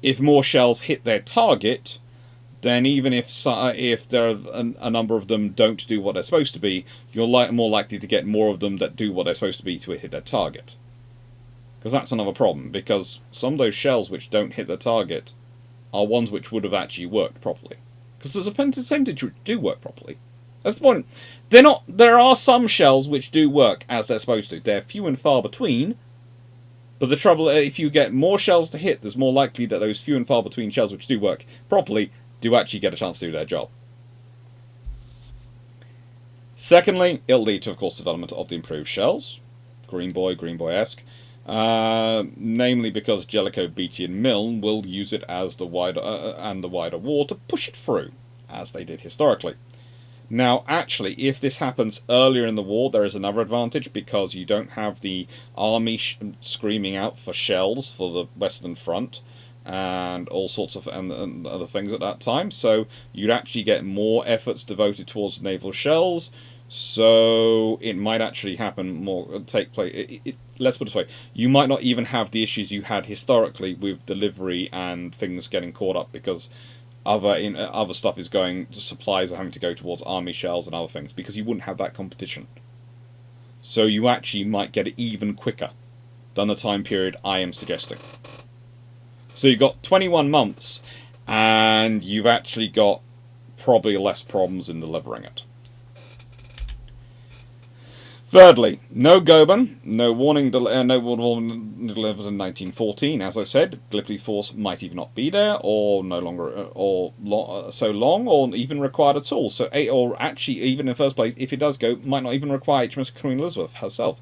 If more shells hit their target, then even if there are a number of them don't do what they're supposed to be, you're more likely to get more of them that do what they're supposed to be to hit their target. Because that's another problem, because some of those shells which don't hit their target are ones which would have actually worked properly. Because there's a percentage which do work properly. That's the point. There are some shells which do work as they're supposed to. They're few and far between. But the trouble, if you get more shells to hit, there's more likely that those few and far between shells which do work properly do actually get a chance to do their job. Secondly, it'll lead to, of course, development of the improved shells, Green Boy-esque. Namely because Jellicoe, Beatty, and Milne will use it as the wider war to push it through, as they did historically. Now, actually, if this happens earlier in the war, there is another advantage, because you don't have the army screaming out for shells for the Western Front, and all sorts of and other things at that time. So you'd actually get more efforts devoted towards naval shells. So it might actually happen more, take place. Let's put it this way: you might not even have the issues you had historically with delivery and things getting caught up, because other stuff is going, supplies are having to go towards army shells and other things, because you wouldn't have that competition. So you actually might get it even quicker than the time period I am suggesting. So you've got 21 months, and you've actually got probably less problems in delivering it. Thirdly, no Goeben, no warning delivered in 1914. As I said, Gallipoli force might even not be there, or no longer, so long, or even required at all. So, or actually, even in the first place, if it does go, might not even require HMS Queen Elizabeth herself.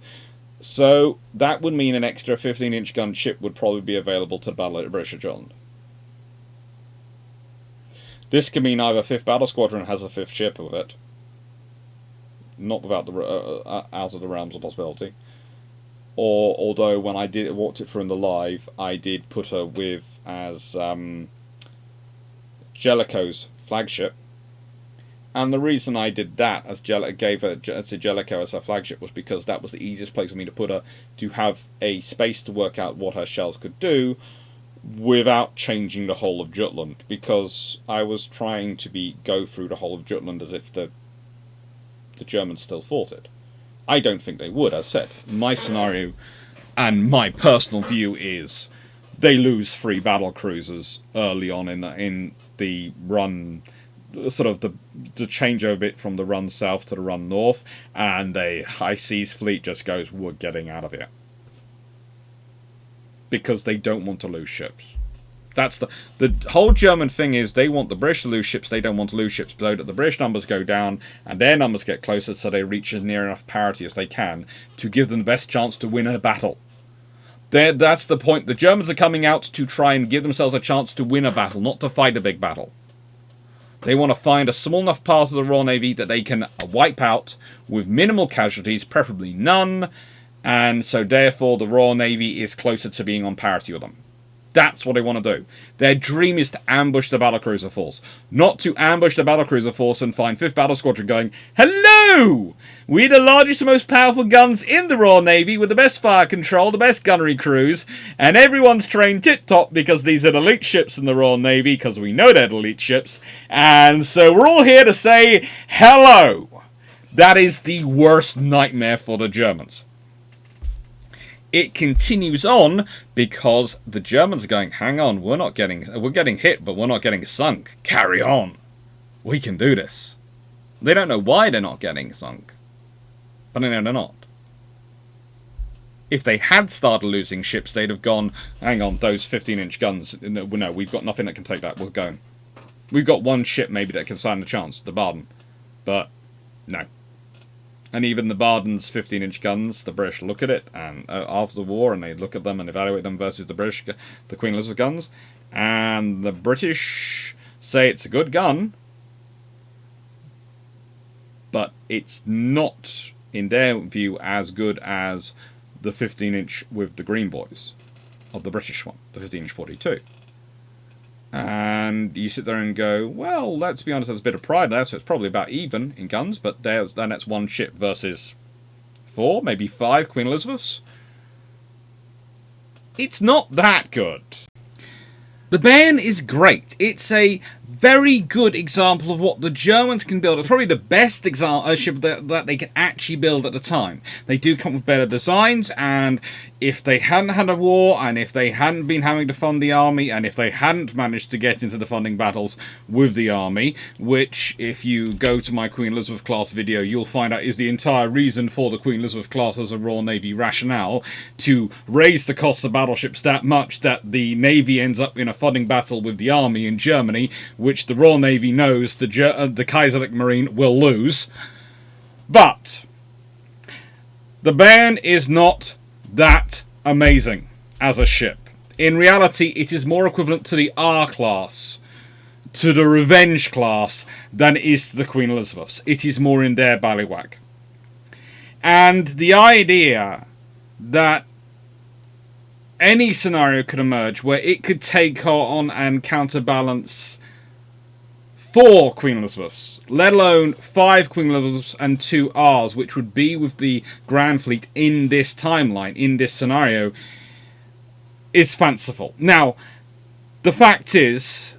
So that would mean an extra 15-inch gun ship would probably be available to battle at British Jutland. This could mean either 5th Battle Squadron has a 5th ship with it, not without the out of the realms of possibility. Or, although when I walked it through in the live, I did put her with as Jellicoe's flagship. And the reason I did that, as gave her to Jellicoe as her flagship, was because that was the easiest place for me to put her, to have a space to work out what her shells could do without changing the whole of Jutland, because I was trying to go through the whole of Jutland as if the Germans still fought it. I don't think they would, as said. My scenario and my personal view is they lose 3 battle cruisers early on in the run, sort of the changeover bit from the run south to the run north, and the high seas fleet just goes, we're getting out of here. Because they don't want to lose ships. That's the whole German thing is, they want the British to lose ships, they don't want to lose ships, so that the British numbers go down and their numbers get closer, so they reach as near enough parity as they can to give them the best chance to win a battle. That's the point. The Germans are coming out to try and give themselves a chance to win a battle, not to fight a big battle. They want to find a small enough part of the Royal Navy that they can wipe out with minimal casualties, preferably none, and so therefore the Royal Navy is closer to being on parity with them. That's what they want to do. Their dream is to ambush the battlecruiser force. Not to ambush the battlecruiser force and find 5th Battle Squadron going, hello! We're the largest and most powerful guns in the Royal Navy, with the best fire control, the best gunnery crews, and everyone's trained tip-top because these are elite ships in the Royal Navy, because we know they're elite ships, and so we're all here to say hello. That is the worst nightmare for the Germans. It continues on because the Germans are going, hang on, we're getting hit, but we're not getting sunk. Carry on. We can do this. They don't know why they're not getting sunk, but they know they're not. If they had started losing ships, they'd have gone, hang on, those 15-inch guns, no, we've got nothing that can take that, we're going. We've got one ship maybe that can stand a chance, the Baden, but no. And even the Baden's 15-inch guns, the British look at it and after the war, and they look at them and evaluate them versus the Queen Elizabeth guns, and the British say it's a good gun, but it's not, in their view, as good as the 15-inch with the Green Boys of the British one, the 15-inch 42. And you sit there and go, well, let's be honest, there's a bit of pride there, so it's probably about even in guns, but then that's one ship versus 4, maybe 5 Queen Elizabeths. It's not that good. The Bayern is great. It's a very good example of what the Germans can build. It's probably the best ship that they can actually build at the time. They do come with better designs, and if they hadn't had a war, and if they hadn't been having to fund the army, and if they hadn't managed to get into the funding battles with the army, which, if you go to my Queen Elizabeth class video, you'll find out is the entire reason for the Queen Elizabeth class as a Royal Navy rationale, to raise the cost of battleships that much that the Navy ends up in a funding battle with the army in Germany, which the Royal Navy knows the Kaiserlich Marine will lose. But the ban is not that amazing as a ship. In reality, it is more equivalent to the R class, to the Revenge class, than it is to the Queen Elizabeths. It is more in their ballywag. And the idea that any scenario could emerge where it could take on and counterbalance 4 Queen Elizabeths, let alone 5 Queen Elizabeths and 2 Rs, which would be with the Grand Fleet in this timeline, in this scenario, is fanciful. Now, the fact is,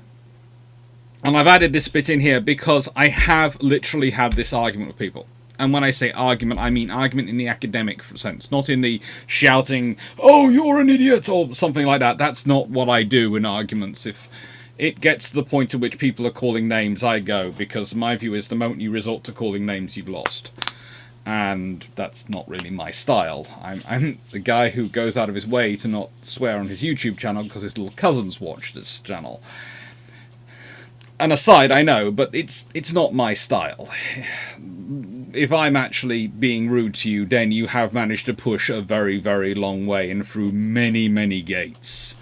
and I've added this bit in here because I have literally had this argument with people. And when I say argument, I mean argument in the academic sense, not in the shouting, "Oh, you're an idiot," or something like that. That's not what I do in arguments. If it gets to the point at which people are calling names, I go, because my view is the moment you resort to calling names, you've lost. And that's not really my style. I'm the guy who goes out of his way to not swear on his YouTube channel because his little cousins watch this channel. An aside, I know, but it's not my style. If I'm actually being rude to you, then you have managed to push a very, very long way and through many, many gates.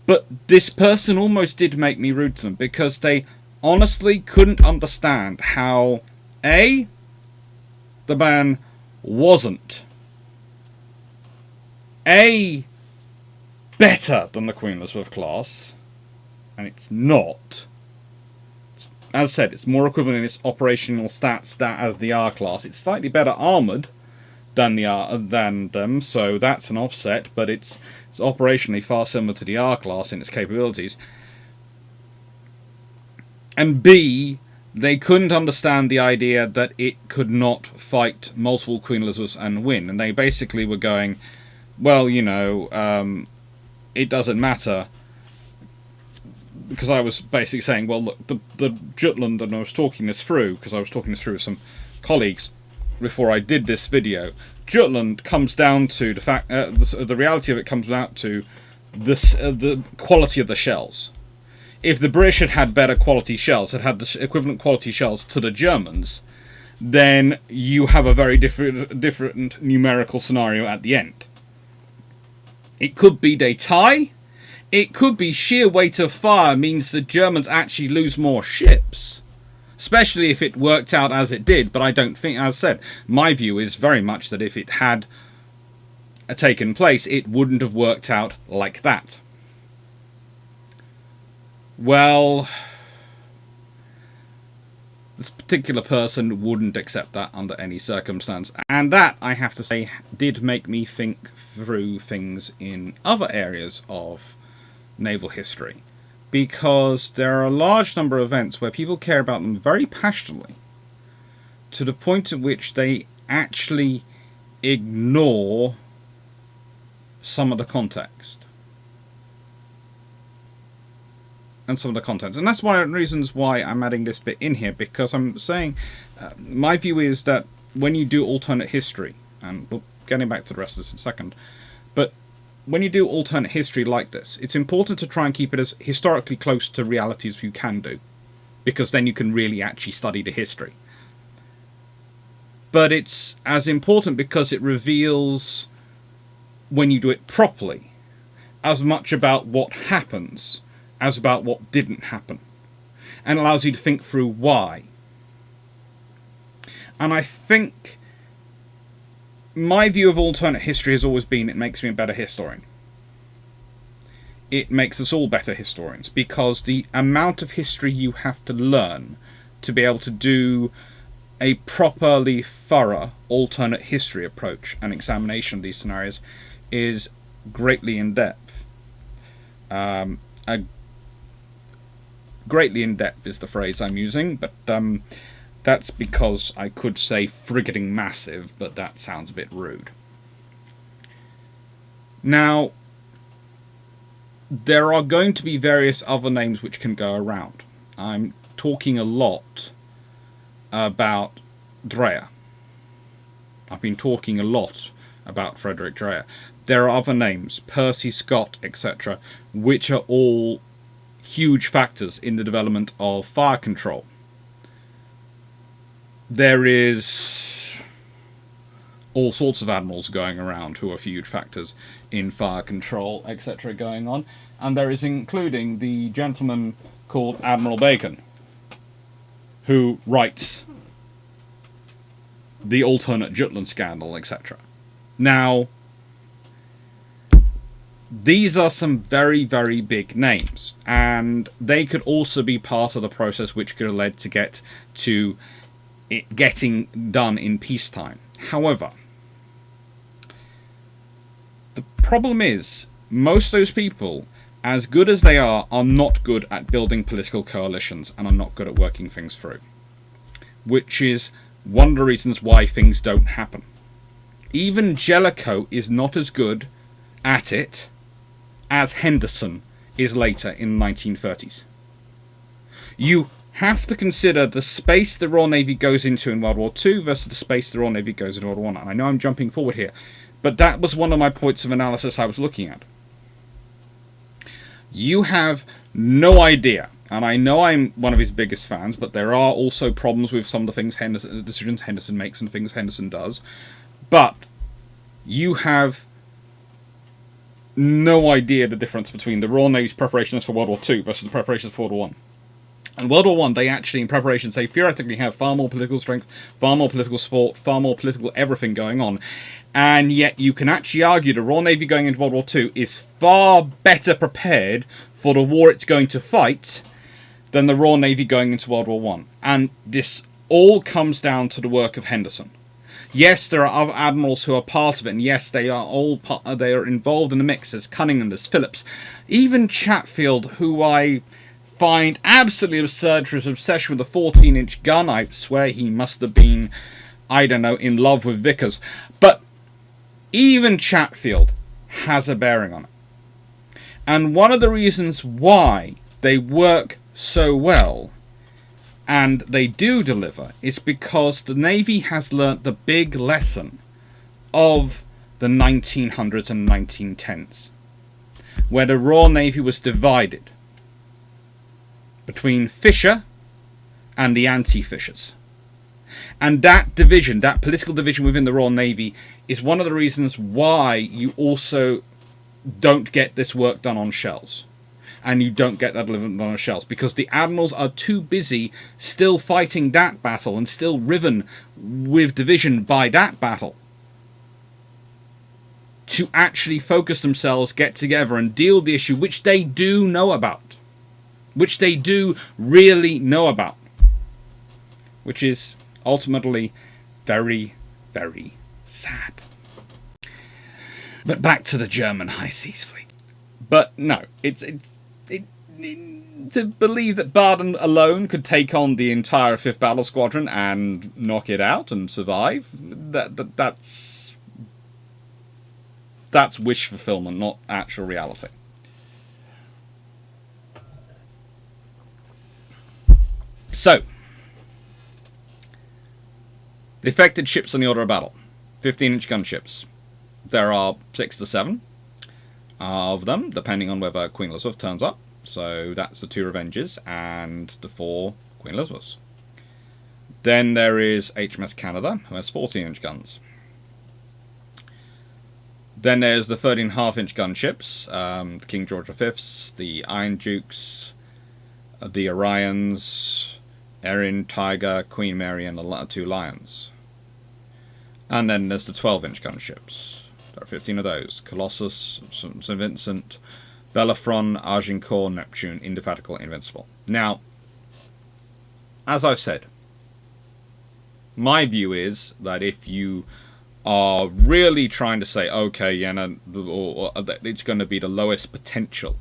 But this person almost did make me rude to them because they honestly couldn't understand how A, the ban wasn't A, better than the Queen Elizabeth class, and it's not. As I said, it's more equivalent in its operational stats that as the R class. It's slightly better armoured than them, so that's an offset, but it's operationally far similar to the R class in its capabilities. And B, they couldn't understand the idea that it could not fight multiple Queen Elizabeths and win. And they basically were going, well, you know, it doesn't matter. Because I was basically saying, well, look, the Jutland, and I was talking this through, because I was talking this through with some colleagues before I did this video. Jutland comes down to the fact, the reality of it comes down to the quality of the shells. If the British had had better quality shells, had had the equivalent quality shells to the Germans, then you have a very different numerical scenario at the end. It could be they tie. It could be sheer weight of fire means the Germans actually lose more ships. Especially if it worked out as it did, but I don't think, as I said, my view is very much that if it had taken place, it wouldn't have worked out like that. Well, this particular person wouldn't accept that under any circumstance. And that, I have to say, did make me think through things in other areas of naval history, because there are a large number of events where people care about them very passionately to the point at which they actually ignore some of the context and some of the contents. And that's one of the reasons why I'm adding this bit in here, because I'm saying my view is that when you do alternate history, and we'll getting back to the rest of this in a second, but when you do alternate history like this, it's important to try and keep it as historically close to reality as you can do, because then you can really actually study the history. But it's as important because it reveals, when you do it properly, as much about what happens as about what didn't happen, and allows you to think through why. And I think my view of alternate history has always been it makes me a better historian. It makes us all better historians, because the amount of history you have to learn to be able to do a properly thorough alternate history approach and examination of these scenarios is greatly in depth. Greatly in depth is the phrase I'm using, but that's because I could say frigating massive, but that sounds a bit rude. Now, there are going to be various other names which can go around. I'm talking a lot about Dreyer. I've been talking a lot about Frederick Dreyer. There are other names, Percy Scott, etc., which are all huge factors in the development of fire control. there is all sorts of admirals going around who are huge factors in fire control, etc. going on. And there is including the gentleman called Admiral Bacon, who writes the alternate Jutland scandal, etc. Now, these are some very, very big names, and they could also be part of the process which could have led to get to it getting done in peacetime. However, the problem is, most of those people, as good as they are not good at building political coalitions and are not good at working things through. Which is one of the reasons why things don't happen. Even Jellicoe is not as good at it as Henderson is later in the 1930s. You have to consider the space the Royal Navy goes into in World War II versus the space the Royal Navy goes into World War I. And I know I'm jumping forward here, but that was one of my points of analysis I was looking at. You have no idea, and I know I'm one of his biggest fans, but there are also problems with some of the things the decisions Henderson makes and the things Henderson does. But you have no idea the difference between the Royal Navy's preparations for World War II versus the preparations for World War I. And World War I, they actually, in preparation, they theoretically have far more political strength, far more political support, far more political everything going on. And yet you can actually argue the Royal Navy going into World War II is far better prepared for the war it's going to fight than the Royal Navy going into World War I. And this all comes down to the work of Henderson. Yes, there are other admirals who are part of it, and yes, they are involved in the mix. There's Cunningham, there's Phillips, even Chatfield, who I find absolutely absurd for his obsession with a 14-inch gun. I swear he must have been, I don't know, in love with Vickers. But even Chatfield has a bearing on it. And one of the reasons why they work so well and they do deliver is because the Navy has learnt the big lesson of the 1900s and 1910s, where the Royal Navy was divided between Fisher and the anti-Fishers. And that division, that political division within the Royal Navy, is one of the reasons why you also don't get this work done on shells. And you don't get that delivered on shells, because the admirals are too busy still fighting that battle and still riven with division by that battle to actually focus themselves, get together and deal with the issue which they do know about. Which they do really know about. Which is ultimately very, very sad. But back to the German High Seas Fleet. But no, to believe that Baden alone could take on the entire 5th Battle Squadron and knock it out and survive, that's wish fulfillment, not actual reality. So, the affected ships on the order of battle. 15-inch gunships. There are 6 to 7 of them, depending on whether Queen Elizabeth turns up. So that's the 2 Revengers and the 4 Queen Elizabeths. Then there is HMS Canada, who has 14-inch guns. Then there's the 13.5-inch gunships, the King George V's, the Iron Dukes, the Orions, Erin, Tiger, Queen Mary, and the 2 Lions. And then there's the 12-inch gunships. There are 15 of those. Colossus, St. Vincent, Bellerophon, Agincourt, Neptune, Indefatigable, Invincible. Now, as I've said, my view is that if you are really trying to say, okay, yeah, no, or it's going to be the lowest potential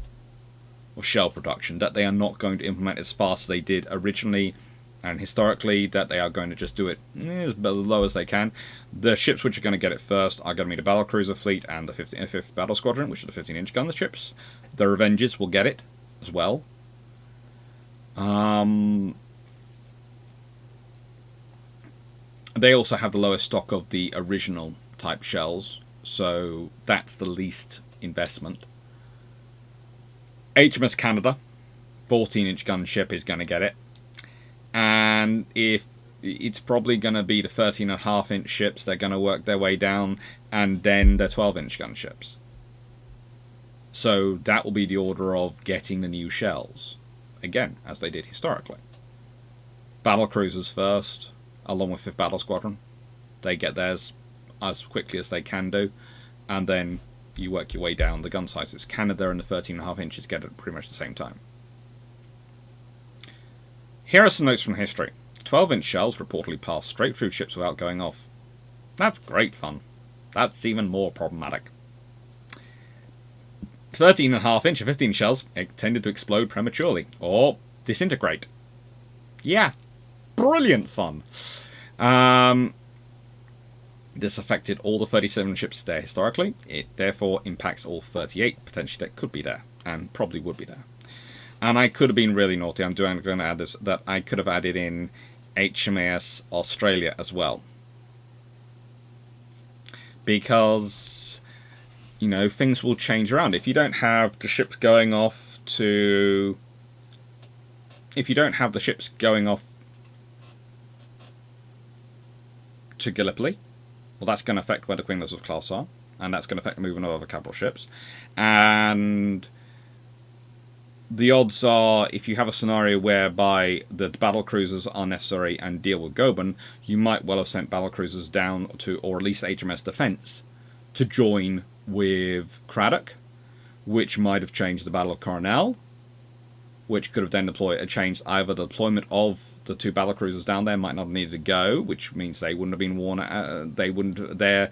of shell production, that they are not going to implement as fast as they did originally and historically, that they are going to just do it as low as they can. The ships which are going to get it first are going to be the Battlecruiser Fleet and the 5th Battle Squadron, which are the 15-inch gun ships. The Revengers will get it as well. They also have the lowest stock of the original type shells, so that's the least investment. HMS Canada, 14-inch gunship, is going to get it. And if it's probably going to be the 13.5-inch ships. They're going to work their way down, and then the 12-inch gun ships. So that will be the order of getting the new shells, again, as they did historically. Battle cruisers first, along with 5th Battle Squadron. They get theirs as quickly as they can do, and then you work your way down the gun sizes. Canada and the 13.5 inches get it at pretty much the same time. Here are some notes from history. 12-inch shells reportedly pass straight through ships without going off. That's great fun. That's even more problematic. 13.5-inch and 15 shells tended to explode prematurely, or disintegrate. Yeah, brilliant fun. This affected all the 37 ships there historically. It therefore impacts all 38 potentially that could be there, and probably would be there. And I could have been really naughty. I'm going to add this, that I could have added in HMAS Australia as well. Because, you know, things will change around. If you don't have the ships going off to... If you don't have the ships going off to Gallipoli, well, that's going to affect where the Queen Elizabeth class are, and that's going to affect the movement of other capital ships. And the odds are, if you have a scenario whereby the battle cruisers are necessary and deal with Goeben, you might well have sent battle cruisers down to, or at least HMS Defence, to join with Craddock, which might have changed the Battle of Coronel, which could have then changed either the deployment of the 2 battle cruisers down there might not have needed to go, which means they wouldn't have been worn. Their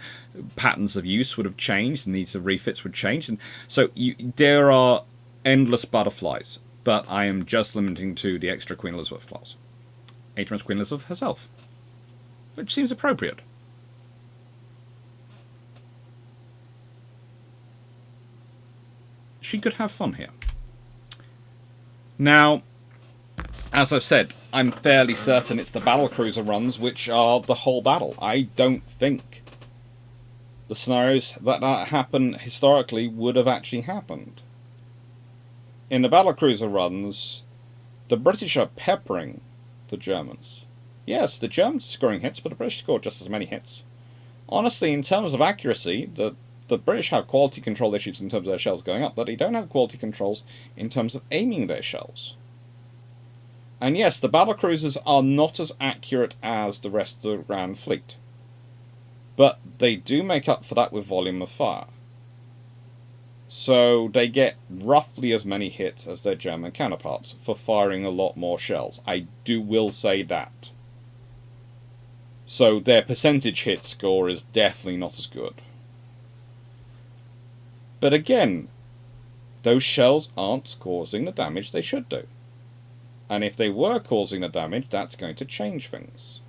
patterns of use would have changed, the needs of refits would change, and so there are endless butterflies. But I am just limiting to the extra Queen Elizabeth class, HMS Queen Elizabeth herself, which seems appropriate. She could have fun here. Now, as I've said, I'm fairly certain it's the battlecruiser runs which are the whole battle. I don't think the scenarios that happen historically would have actually happened. In the battlecruiser runs, the British are peppering the Germans. Yes, the Germans are scoring hits, but the British score just as many hits. Honestly, in terms of accuracy, the British have quality control issues in terms of their shells going up, but they don't have quality controls in terms of aiming their shells. And yes, the battlecruisers are not as accurate as the rest of the Grand Fleet, but they do make up for that with volume of fire. So they get roughly as many hits as their German counterparts for firing a lot more shells. I will say that. So their percentage hit score is definitely not as good. But again, those shells aren't causing the damage they should do. And if they were causing the damage, that's going to change things.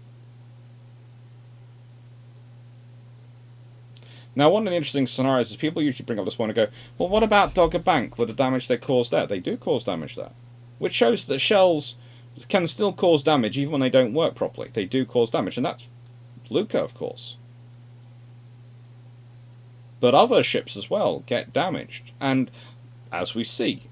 Now, one of the interesting scenarios is people usually bring up this point and go, well, what about Dogger Bank with the damage they caused there? They do cause damage there. Which shows that shells can still cause damage even when they don't work properly. They do cause damage, and that's Lucca, of course. But other ships as well get damaged. And as we see,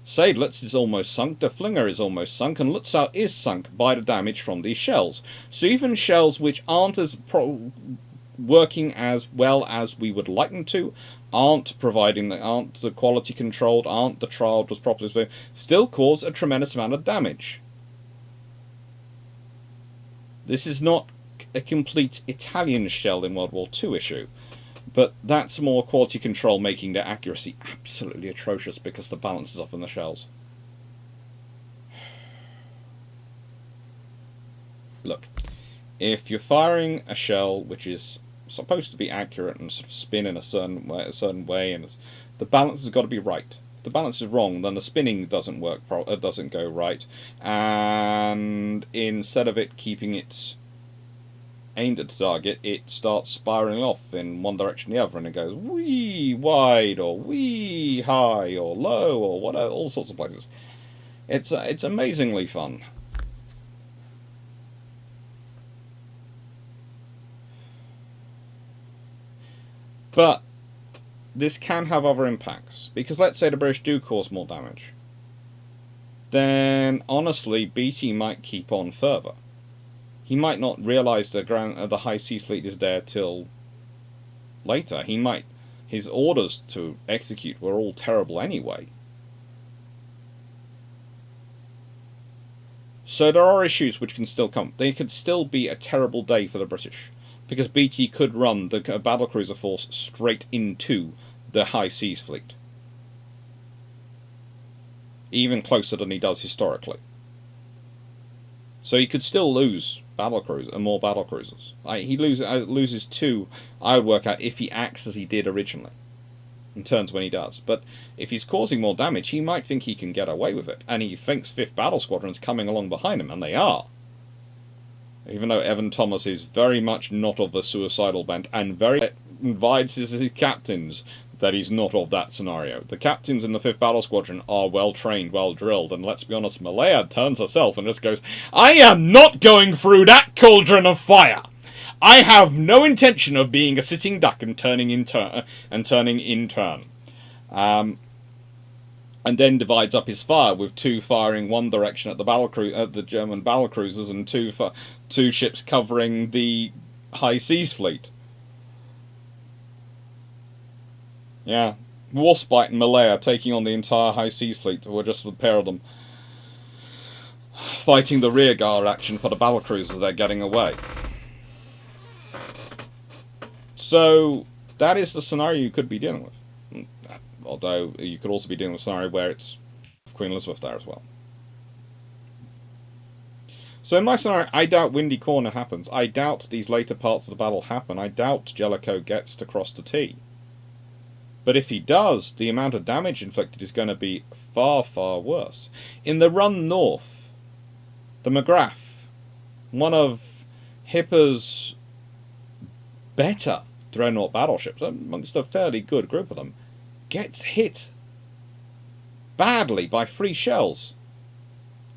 Seydlitz is almost sunk, the Flinger is almost sunk, and Lutzow is sunk by the damage from these shells. So even shells which aren't as working as well as we would like them to, aren't the quality controlled, aren't the trialed as properly, still cause a tremendous amount of damage. This is not a complete Italian shell in World War II issue. But that's more quality control making their accuracy absolutely atrocious because the balance is off in the shells. Look, if you're firing a shell which is supposed to be accurate and sort of spin in a certain way, and the balance has got to be right. If the balance is wrong, then the spinning doesn't work, doesn't go right, and instead of it keeping its aimed at the target, it starts spiraling off in one direction or the other, and it goes wee wide or wee high or low or whatever, all sorts of places. It's amazingly fun. But this can have other impacts, because let's say the British do cause more damage, then honestly Beatty might keep on further. He might not realise the High Seas Fleet is there till later. His orders to execute were all terrible anyway. So there are issues which can still come. They could still be a terrible day for the British, because BT could run the battlecruiser force straight into the High Seas Fleet, even closer than he does historically. So he could still lose more battlecruisers. He loses 2, I would work out, if he acts as he did originally, and turns when he does. But if he's causing more damage, he might think he can get away with it, and he thinks 5th Battle Squadron's coming along behind him, and they are. Even though Evan Thomas is very much not of the suicidal bent, and very advises his captains that he's not of that scenario. The captains in the 5th Battle Squadron are well trained, well drilled, and let's be honest, Malaya turns herself and just goes, I am not going through that cauldron of fire! I have no intention of being a sitting duck and turning in turn. And then divides up his fire with 2 firing one direction at the German battlecruisers, and 2 ships covering the High Seas Fleet. Yeah, Warspite and Malaya taking on the entire High Seas Fleet, or just the pair of them fighting the rearguard action for the battlecruisers they're getting away. So that is the scenario you could be dealing with. Although you could also be dealing with a scenario where it's Queen Elizabeth there as well. So in my scenario, I doubt Windy Corner happens. I doubt these later parts of the battle happen. I doubt Jellicoe gets to cross the T. But if he does, the amount of damage inflicted is going to be far, far worse. In the run north, the McGrath, one of Hipper's better dreadnought battleships, amongst a fairly good group of them, gets hit badly by 3 shells.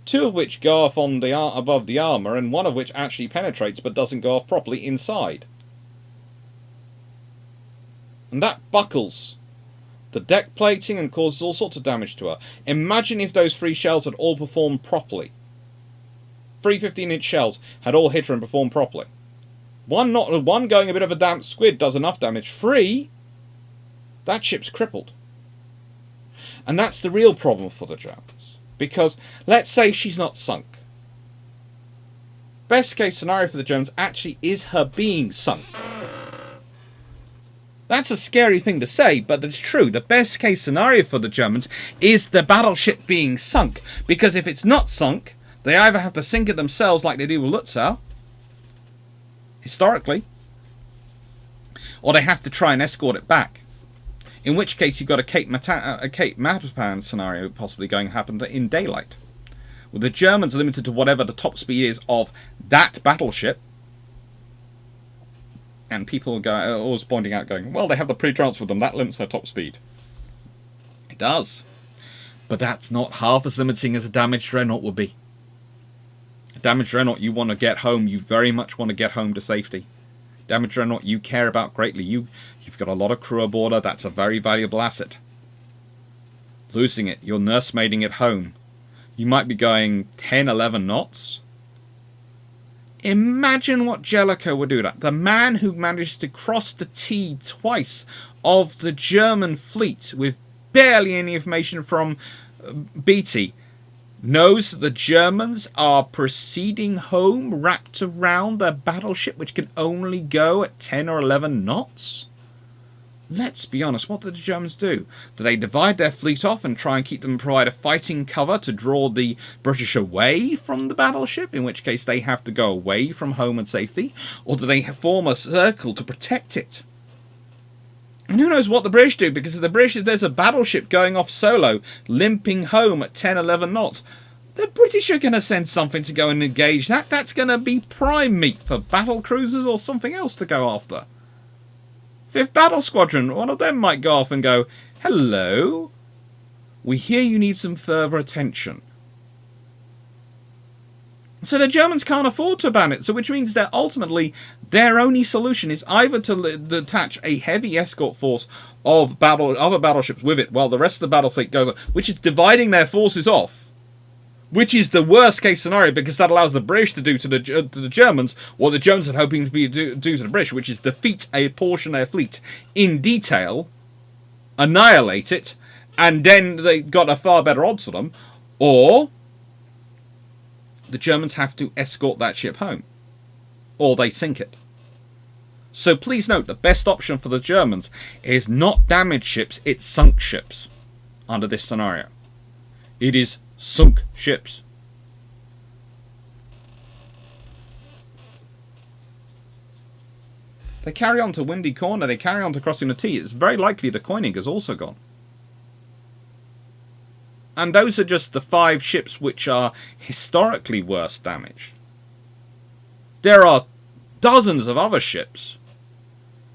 2 of which go off on above the armour, and 1 of which actually penetrates but doesn't go off properly inside. And that buckles the deck plating and causes all sorts of damage to her. Imagine if those 3 shells had all performed properly. 3 15-inch shells had all hit her and performed properly. One going a bit of a damp squid does enough damage. 3, that ship's crippled. And that's the real problem for the Germans. Because, let's say she's not sunk. Best case scenario for the Germans actually is her being sunk. That's a scary thing to say, but it's true. The best case scenario for the Germans is the battleship being sunk. Because if it's not sunk, they either have to sink it themselves like they do with Lutzow, historically, or they have to try and escort it back. In which case you've got a Cape Matapan scenario possibly going to happen in daylight. With the Germans limited to whatever the top speed is of that battleship, and people are always pointing out, going, well, they have the pre-trans with them, that limits their top speed. It does. But that's not half as limiting as a damaged dreadnought would be. A damaged dreadnought you want to get home, you very much want to get home to safety. Damaged dreadnought you care about greatly. You've got a lot of crew aboard her, that's a very valuable asset. Losing it, you're nursemaiding it home. You might be going 10, 11 knots. Imagine what Jellicoe would do that. The man who managed to cross the T twice of the German fleet with barely any information from BT knows that the Germans are proceeding home wrapped around a battleship which can only go at 10 or 11 knots. Let's be honest, what did the Germans do? Do they divide their fleet off and try and keep them provide a fighting cover to draw the British away from the battleship, in which case they have to go away from home and safety? Or do they form a circle to protect it? And who knows what the British do, because if there's a battleship going off solo, limping home at 10, 11 knots, the British are going to send something to go and engage that. That's going to be prime meat for battle cruisers or something else to go after. 5th Battle Squadron, one of them might go off and go, hello, we hear you need some further attention. So the Germans can't afford to ban it, so which means that ultimately their only solution is either to detach a heavy escort force of other battleships with it while the rest of the battle fleet goes on, which is dividing their forces off, which is the worst case scenario, because that allows the British to do to the Germans what the Germans are hoping to do to the British, which is defeat a portion of their fleet in detail, annihilate it, and then they've got a far better odds of them. Or the Germans have to escort that ship home, or they sink it. So please note, the best option for the Germans is not damaged ships, it's sunk ships under this scenario. It is sunk ships. They carry on to Windy Corner, they carry on to Crossing the T. It's very likely the Koenig has also gone. And those are just the 5 ships which are historically worst damaged. There are dozens of other ships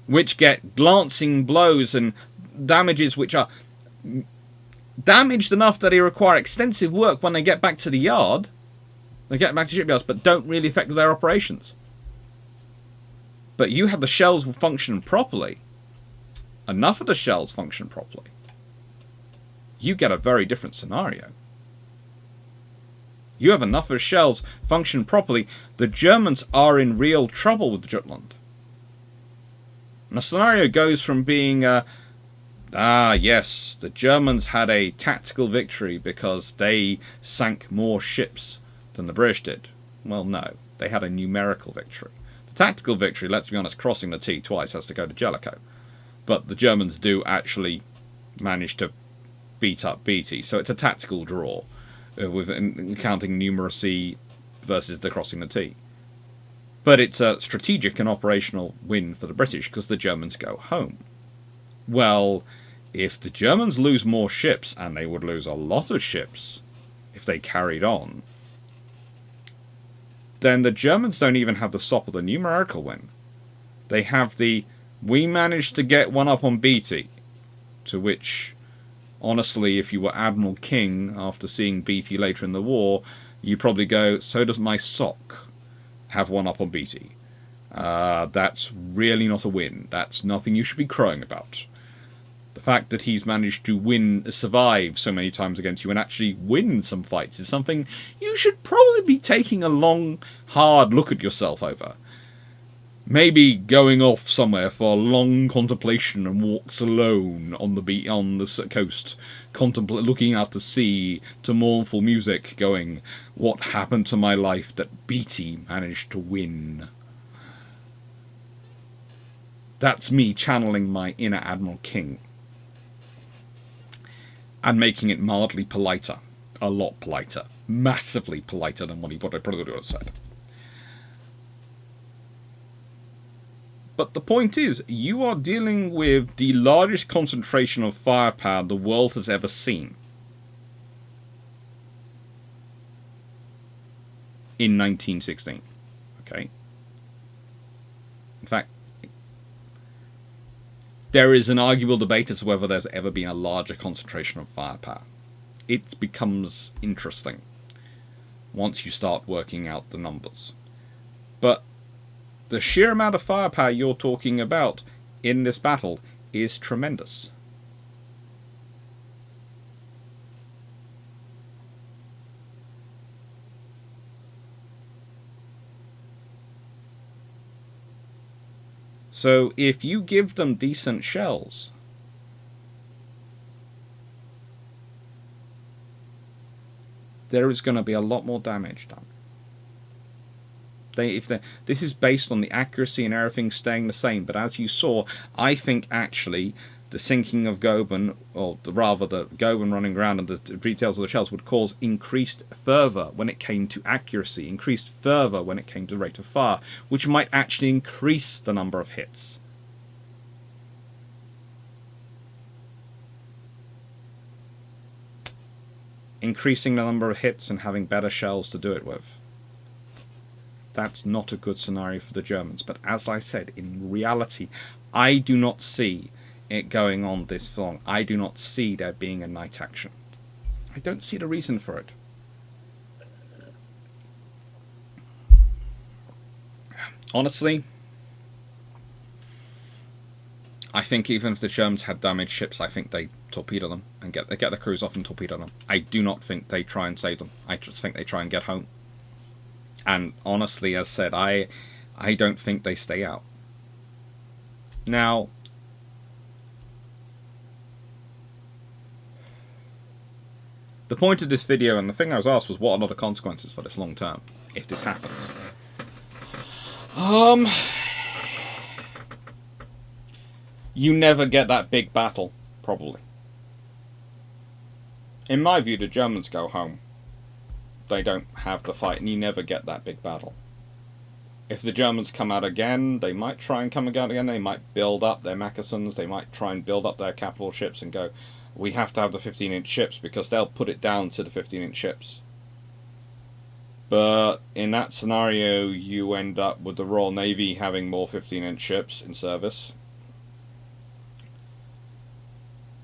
which get glancing blows and damages which are damaged enough that they require extensive work when they get back to the yard. They get back to shipyards, but don't really affect their operations. But you have the shells function properly. Enough of the shells function properly. You get a very different scenario. You have enough of the shells function properly. The Germans are in real trouble with Jutland. And the scenario goes from being, yes, the Germans had a tactical victory because they sank more ships than the British did. Well, no, they had a numerical victory. The tactical victory, let's be honest, crossing the T twice has to go to Jellicoe. But the Germans do actually manage to beat up Beatty, so it's a tactical draw, with counting numeracy versus the crossing the T. But it's a strategic and operational win for the British because the Germans go home. Well, if the Germans lose more ships, and they would lose a lot of ships if they carried on, then the Germans don't even have the sop of the numerical win. They have the, we managed to get one up on Beatty, to which, honestly, if you were Admiral King after seeing Beatty later in the war, you probably go, so does my sock have one up on Beatty. That's really not a win. That's nothing you should be crowing about. The fact that he's managed to survive so many times against you and actually win some fights is something you should probably be taking a long, hard look at yourself over. Maybe going off somewhere for long contemplation and walks alone on the coast, looking out to sea to mournful music, going, "What happened to my life that Beatty managed to win?" That's me channeling my inner Admiral King. And making it mildly politer. A lot politer. Massively politer than what I probably would have said. But the point is, you are dealing with the largest concentration of firepower the world has ever seen. In 1916. Okay? In fact, there is an arguable debate as to whether there's ever been a larger concentration of firepower. It becomes interesting once you start working out the numbers. But the sheer amount of firepower you're talking about in this battle is tremendous. So if you give them decent shells, there is going to be a lot more damage done. This is based on the accuracy and everything staying the same, but as you saw, I think actually the sinking of Goeben, or rather the Goeben running around and the details of the shells would cause increased fervour when it came to accuracy, increased fervour when it came to rate of fire, which might actually increase the number of hits. Increasing the number of hits and having better shells to do it with. That's not a good scenario for the Germans, but as I said, in reality, I do not see it going on this long. I do not see there being a night action. I don't see the reason for it. Honestly, I think even if the Germans had damaged ships, I think they torpedo them and get the crews off and torpedo them. I do not think they try and save them. I just think they try and get home. And honestly, as said, I don't think they stay out. Now, the point of this video and the thing I was asked was, what are the consequences for this long term if this happens? You never get that big battle, probably. In my view, the Germans go home. They don't have the fight, and you never get that big battle. If the Germans come out again, they might try and come out again. They might build up their Macassans. They might try and build up their capital ships and go, we have to have the 15-inch ships, because they'll put it down to the 15-inch ships. But in that scenario, you end up with the Royal Navy having more 15-inch ships in service.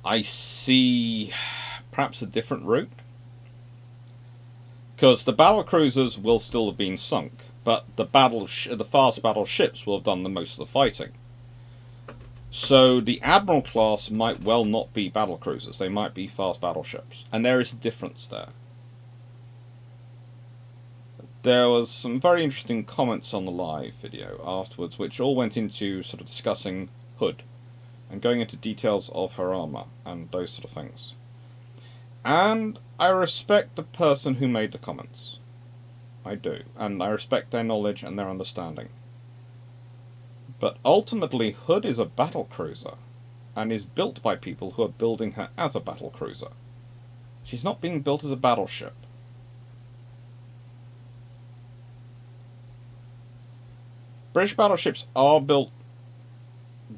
I see perhaps a different route, because the battle cruisers will still have been sunk, but the fast battle ships will have done the most of the fighting. So the Admiral class might well not be battle cruisers; they might be fast battleships, and there is a difference there. There was some very interesting comments on the live video afterwards, which all went into sort of discussing Hood and going into details of her armour and those sort of things. And I respect the person who made the comments. I do. And I respect their knowledge and their understanding. But ultimately, Hood is a battle cruiser, and is built by people who are building her as a battle cruiser. She's not being built as a battleship. British battleships are built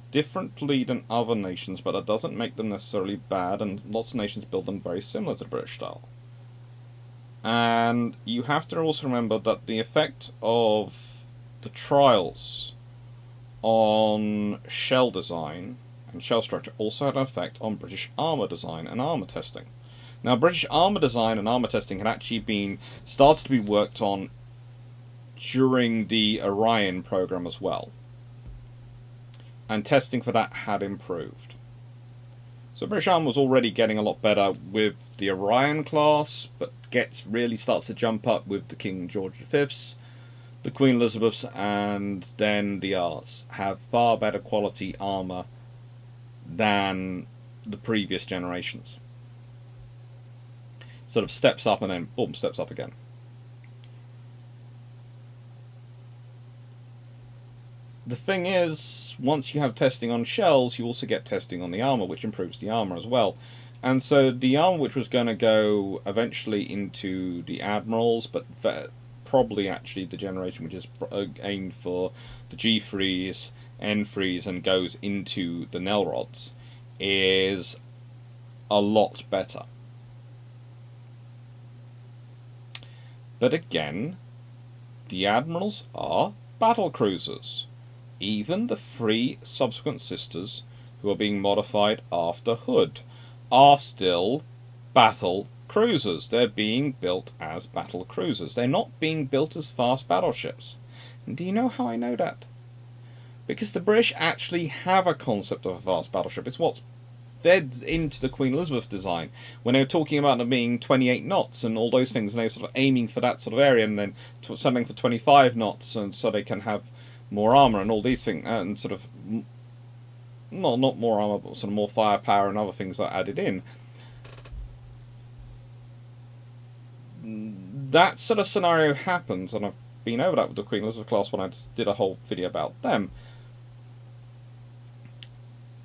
differently than other nations, but that doesn't make them necessarily bad, and lots of nations build them very similar to British style. And you have to also remember that the effect of the trials on shell design and shell structure also had an effect on British armour design and armour testing. Now, British armour design and armour testing had actually started to be worked on during the Orion program as well, and testing for that had improved. So British armour was already getting a lot better with the Orion class, but really starts to jump up with the King George V's, the Queen Elizabeth's, and then the R's have far better quality armour than the previous generations. Sort of steps up and then boom, steps up again. The thing is, once you have testing on shells, you also get testing on the armour, which improves the armour as well. And so the armour which was going to go eventually into the Admirals, but probably actually the generation which is aimed for the G3s, N3s, and goes into the Nelrods, is a lot better. But again, the Admirals are battle cruisers. Even the 3 subsequent sisters, who are being modified after Hood, are still battle cruisers. They're being built as battle cruisers. They're not being built as fast battleships. And do you know how I know that? Because the British actually have a concept of a fast battleship. It's what's fed into the Queen Elizabeth design. When they were talking about them being 28 knots and all those things, and they were sort of aiming for that sort of area, and then something for 25 knots, and so they can have more armour and all these things, and sort of, well, not more armour, but sort of more firepower and other things that are added in. That sort of scenario happens, and I've been over that with the Queen Elizabeth class when I just did a whole video about them.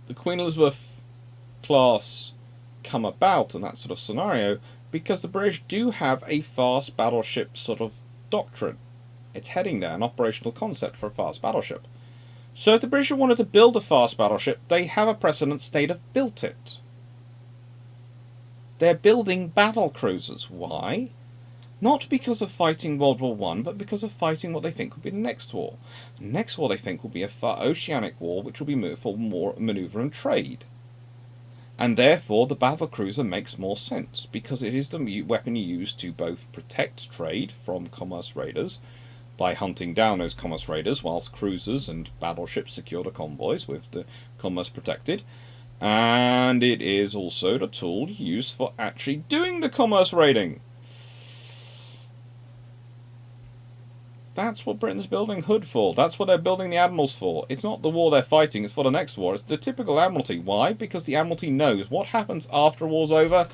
The Queen Elizabeth class come about in that sort of scenario because the British do have a fast battleship sort of doctrine. It's heading there, an operational concept for a fast battleship. So if the British wanted to build a fast battleship, they have a precedent, they'd have built it. They're building battle cruisers. Why? Not because of fighting World War I, but because of fighting what they think will be the next war. The next war they think will be a oceanic war, which will be for more manoeuvre and trade. And therefore the battle cruiser makes more sense, because it is the weapon used to both protect trade from commerce raiders, by hunting down those commerce raiders, whilst cruisers and battleships secure the convoys with the commerce protected, And it is also the tool used for actually doing the commerce raiding. That's what Britain's building Hood for. That's what they're building the Admirals for. It's not the war they're fighting, it's for the next war. It's the typical Admiralty. Why? Because the Admiralty knows what happens after a war's over.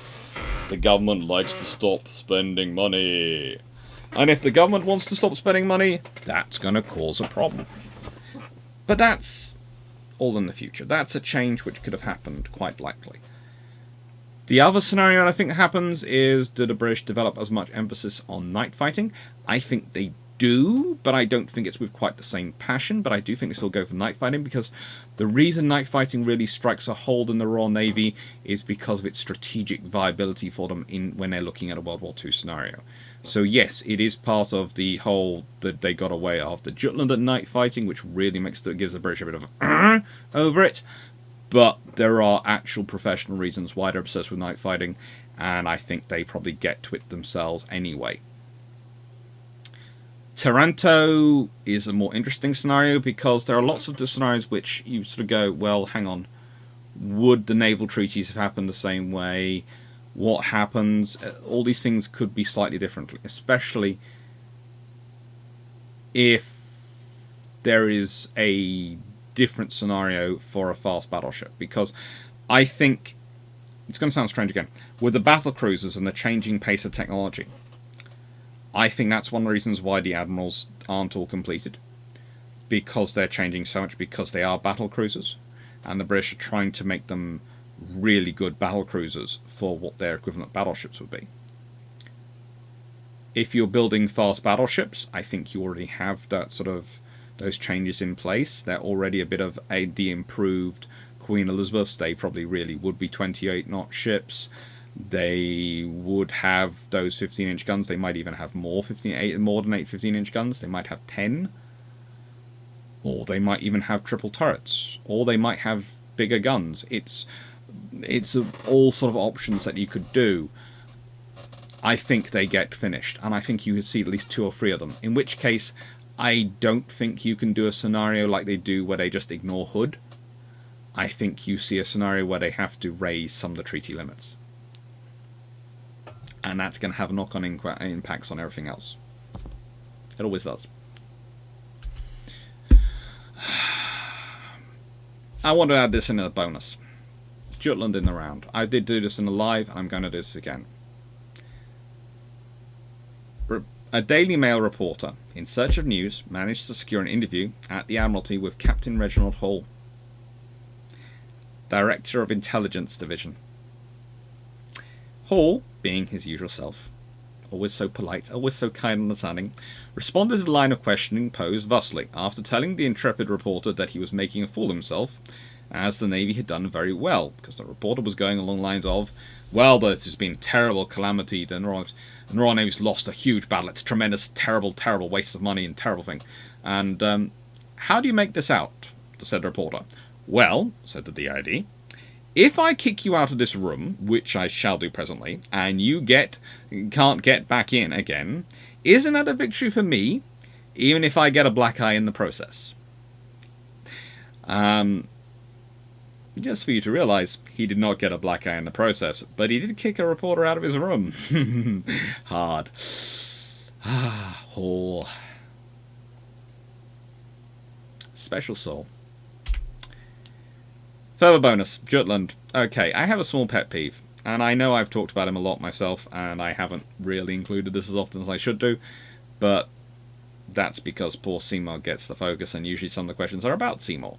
The government likes to stop spending money. And if the government wants to stop spending money, that's going to cause a problem. But that's all in the future. That's a change which could have happened, quite likely. The other scenario I think happens is, do the British develop as much emphasis on night fighting? I think they do, but I don't think it's with quite the same passion. But I do think they still go for night fighting, because the reason night fighting really strikes a hold in the Royal Navy is because of its strategic viability for them when they're looking at a World War II scenario. So yes, it is part of the whole that they got away after Jutland at night fighting, which really gives the British a bit of a over it. But there are actual professional reasons why they're obsessed with night fighting, and I think they probably get to it themselves anyway. Taranto is a more interesting scenario, because there are lots of the scenarios which you sort of go, well, hang on, would the naval treaties have happened the same way? What happens? All these things could be slightly different, especially if there is a different scenario for a fast battleship. Because I think, it's going to sound strange again, with the battle cruisers and the changing pace of technology, I think that's one of the reasons why the Admirals aren't all completed. Because they're changing so much, because they are battle cruisers. And the British are trying to make them really good battle cruisers for what their equivalent battleships would be. If you're building fast battleships, I think you already have that sort of those changes in place. They're already a bit of the improved Queen Elizabeths. They probably really would be 28-knot ships. They would have those 15-inch guns. They might even have more than 8 15-inch guns. They might have 10. Or they might even have triple turrets. Or they might have bigger guns. It's all sort of options that you could do. I think they get finished, and I think you could see at least 2 or 3 of them. In which case, I don't think you can do a scenario like they do where they just ignore Hood. I think you see a scenario where they have to raise some of the treaty limits. And that's going to have knock-on impacts on everything else. It always does. I want to add this in a bonus. Jutland in the round. I did do this in the live, and I'm going to do this again. A Daily Mail reporter, in search of news, managed to secure an interview at the Admiralty with Captain Reginald Hall, Director of Intelligence Division. Hall, being his usual self, always so polite, always so kind and understanding, responded to the line of questioning posed thusly, after telling the intrepid reporter that he was making a fool of himself, as the Navy had done very well, because the reporter was going along the lines of, well, this has been a terrible calamity, the Royal Navy's lost a huge battle, it's a tremendous, terrible, terrible waste of money and terrible thing. And how do you make this out? Said the reporter. Well, said the DID, if I kick you out of this room, which I shall do presently, and you can't get back in again, isn't that a victory for me, even if I get a black eye in the process? Just for you to realise, he did not get a black eye in the process, but he did kick a reporter out of his room. Hard. Hall. Special soul. Further bonus, Jutland. Okay, I have a small pet peeve, and I know I've talked about him a lot myself, and I haven't really included this as often as I should do, but that's because poor Seymour gets the focus, and usually some of the questions are about Seymour.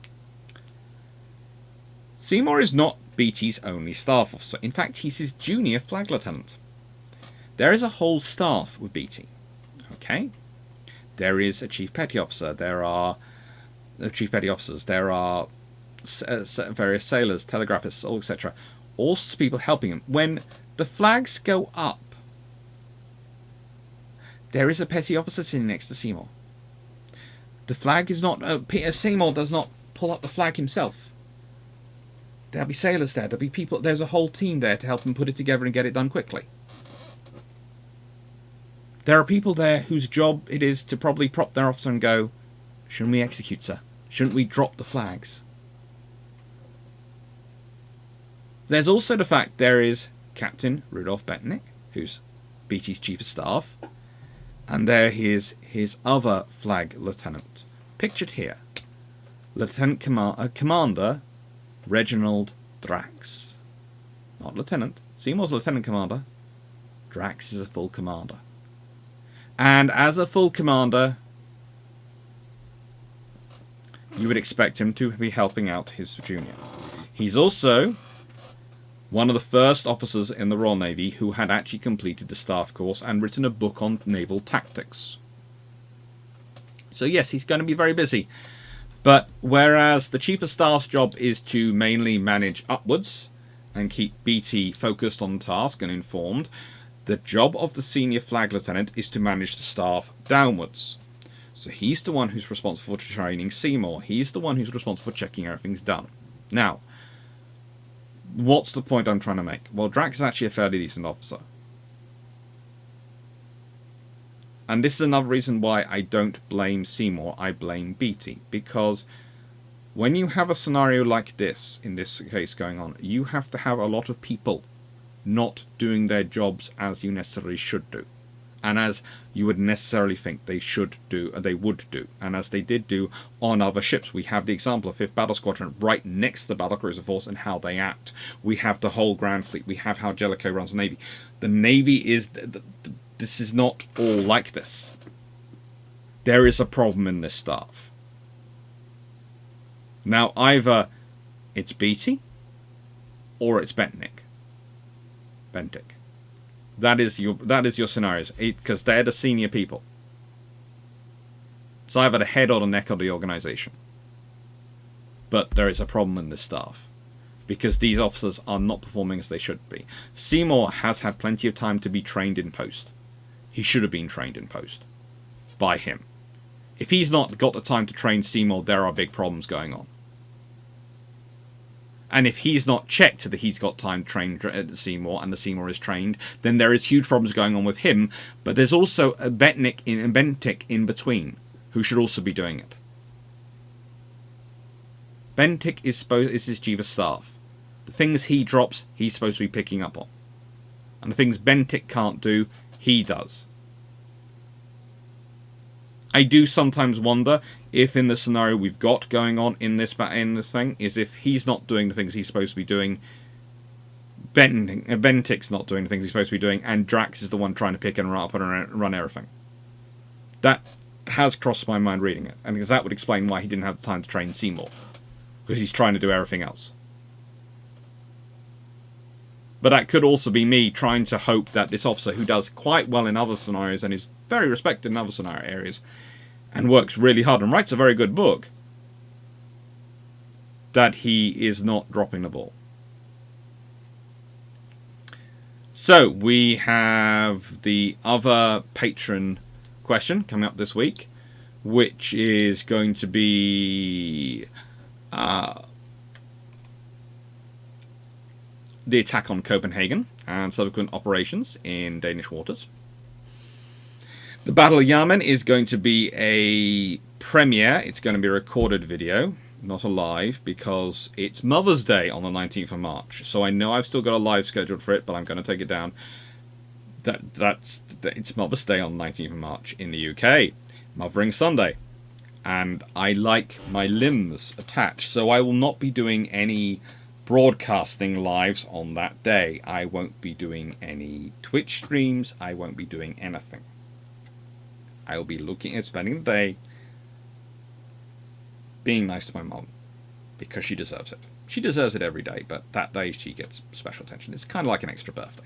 Seymour is not BT's only staff officer. In fact, he's his junior flag lieutenant. There is a whole staff with BT. Okay? There is a chief petty officer. There are chief petty officers. There are various sailors, telegraphists, etc. All sorts of people helping him. When the flags go up, there is a petty officer sitting next to Seymour. The flag is not... Peter Seymour does not pull up the flag himself. There'll be sailors there. There'll be people. There's a whole team there to help him put it together and get it done quickly. There are people there whose job it is to probably prop their officer and go, shouldn't we execute, sir? Shouldn't we drop the flags? There's also the fact there is Captain Rudolf Betnik, who's BT's chief of staff, and there is his other flag lieutenant, pictured here, Commander Reginald Drax. Not lieutenant. Seymour's lieutenant commander. Drax is a full commander. And as a full commander, you would expect him to be helping out his junior. He's also one of the first officers in the Royal Navy who had actually completed the staff course and written a book on naval tactics. So yes, he's going to be very busy. But whereas the Chief of Staff's job is to mainly manage upwards and keep BT focused on task and informed, the job of the Senior Flag Lieutenant is to manage the staff downwards. So he's the one who's responsible for training Seymour. He's the one who's responsible for checking everything's done. Now, what's the point I'm trying to make? Well, Drax is actually a fairly decent officer. And this is another reason why I don't blame Seymour, I blame BT. Because when you have a scenario like this, in this case going on, you have to have a lot of people not doing their jobs as you necessarily should do. And as you would necessarily think they should do, they would do. And as they did do on other ships. We have the example of 5th Battle Squadron right next to the Battle Cruiser Force and how they act. We have the whole Grand Fleet. We have how Jellicoe runs the Navy. The Navy is... This is not all like this. There is a problem in this staff. Now, either it's BT or it's Bentik. That is your scenarios, because they're the senior people. It's either the head or the neck of the organisation. But there is a problem in this staff, because these officers are not performing as they should be. Seymour has had plenty of time to be trained in post. He should have been trained in post by him. If he's not got the time to train Seymour, there are big problems going on. And if he's not checked that he's got time to train Seymour, and the Seymour is trained, then there is huge problems going on with him. But there's also a Bentik in between, who should also be doing it. Bentik is his chief of staff. The things he drops, he's supposed to be picking up on. And the things Bentik can't do, he does. I do sometimes wonder if in the scenario we've got going on in this thing, is if he's not doing the things he's supposed to be doing, Bentik's not doing the things he's supposed to be doing, and Drax is the one trying to pick and run everything. That has crossed my mind reading it, and because that would explain why he didn't have the time to train Seymour, because he's trying to do everything else. But that could also be me trying to hope that this officer, who does quite well in other scenarios and is very respected in other scenario areas, and works really hard and writes a very good book, that he is not dropping the ball. So, we have the other patron question coming up this week, which is going to be the attack on Copenhagen and subsequent operations in Danish waters. The Battle of Yarmen is going to be a premiere. It's going to be a recorded video, not a live, because it's Mother's Day on the 19th of March. So I know I've still got a live scheduled for it, but I'm going to take it down. It's Mother's Day on the 19th of March in the UK. Mothering Sunday. And I like my limbs attached, so I will not be doing any broadcasting lives on that day. I won't be doing any Twitch streams. I won't be doing anything. I will be looking at spending the day being nice to my mom, because she deserves it. She deserves it every day, but that day she gets special attention. It's kind of like an extra birthday.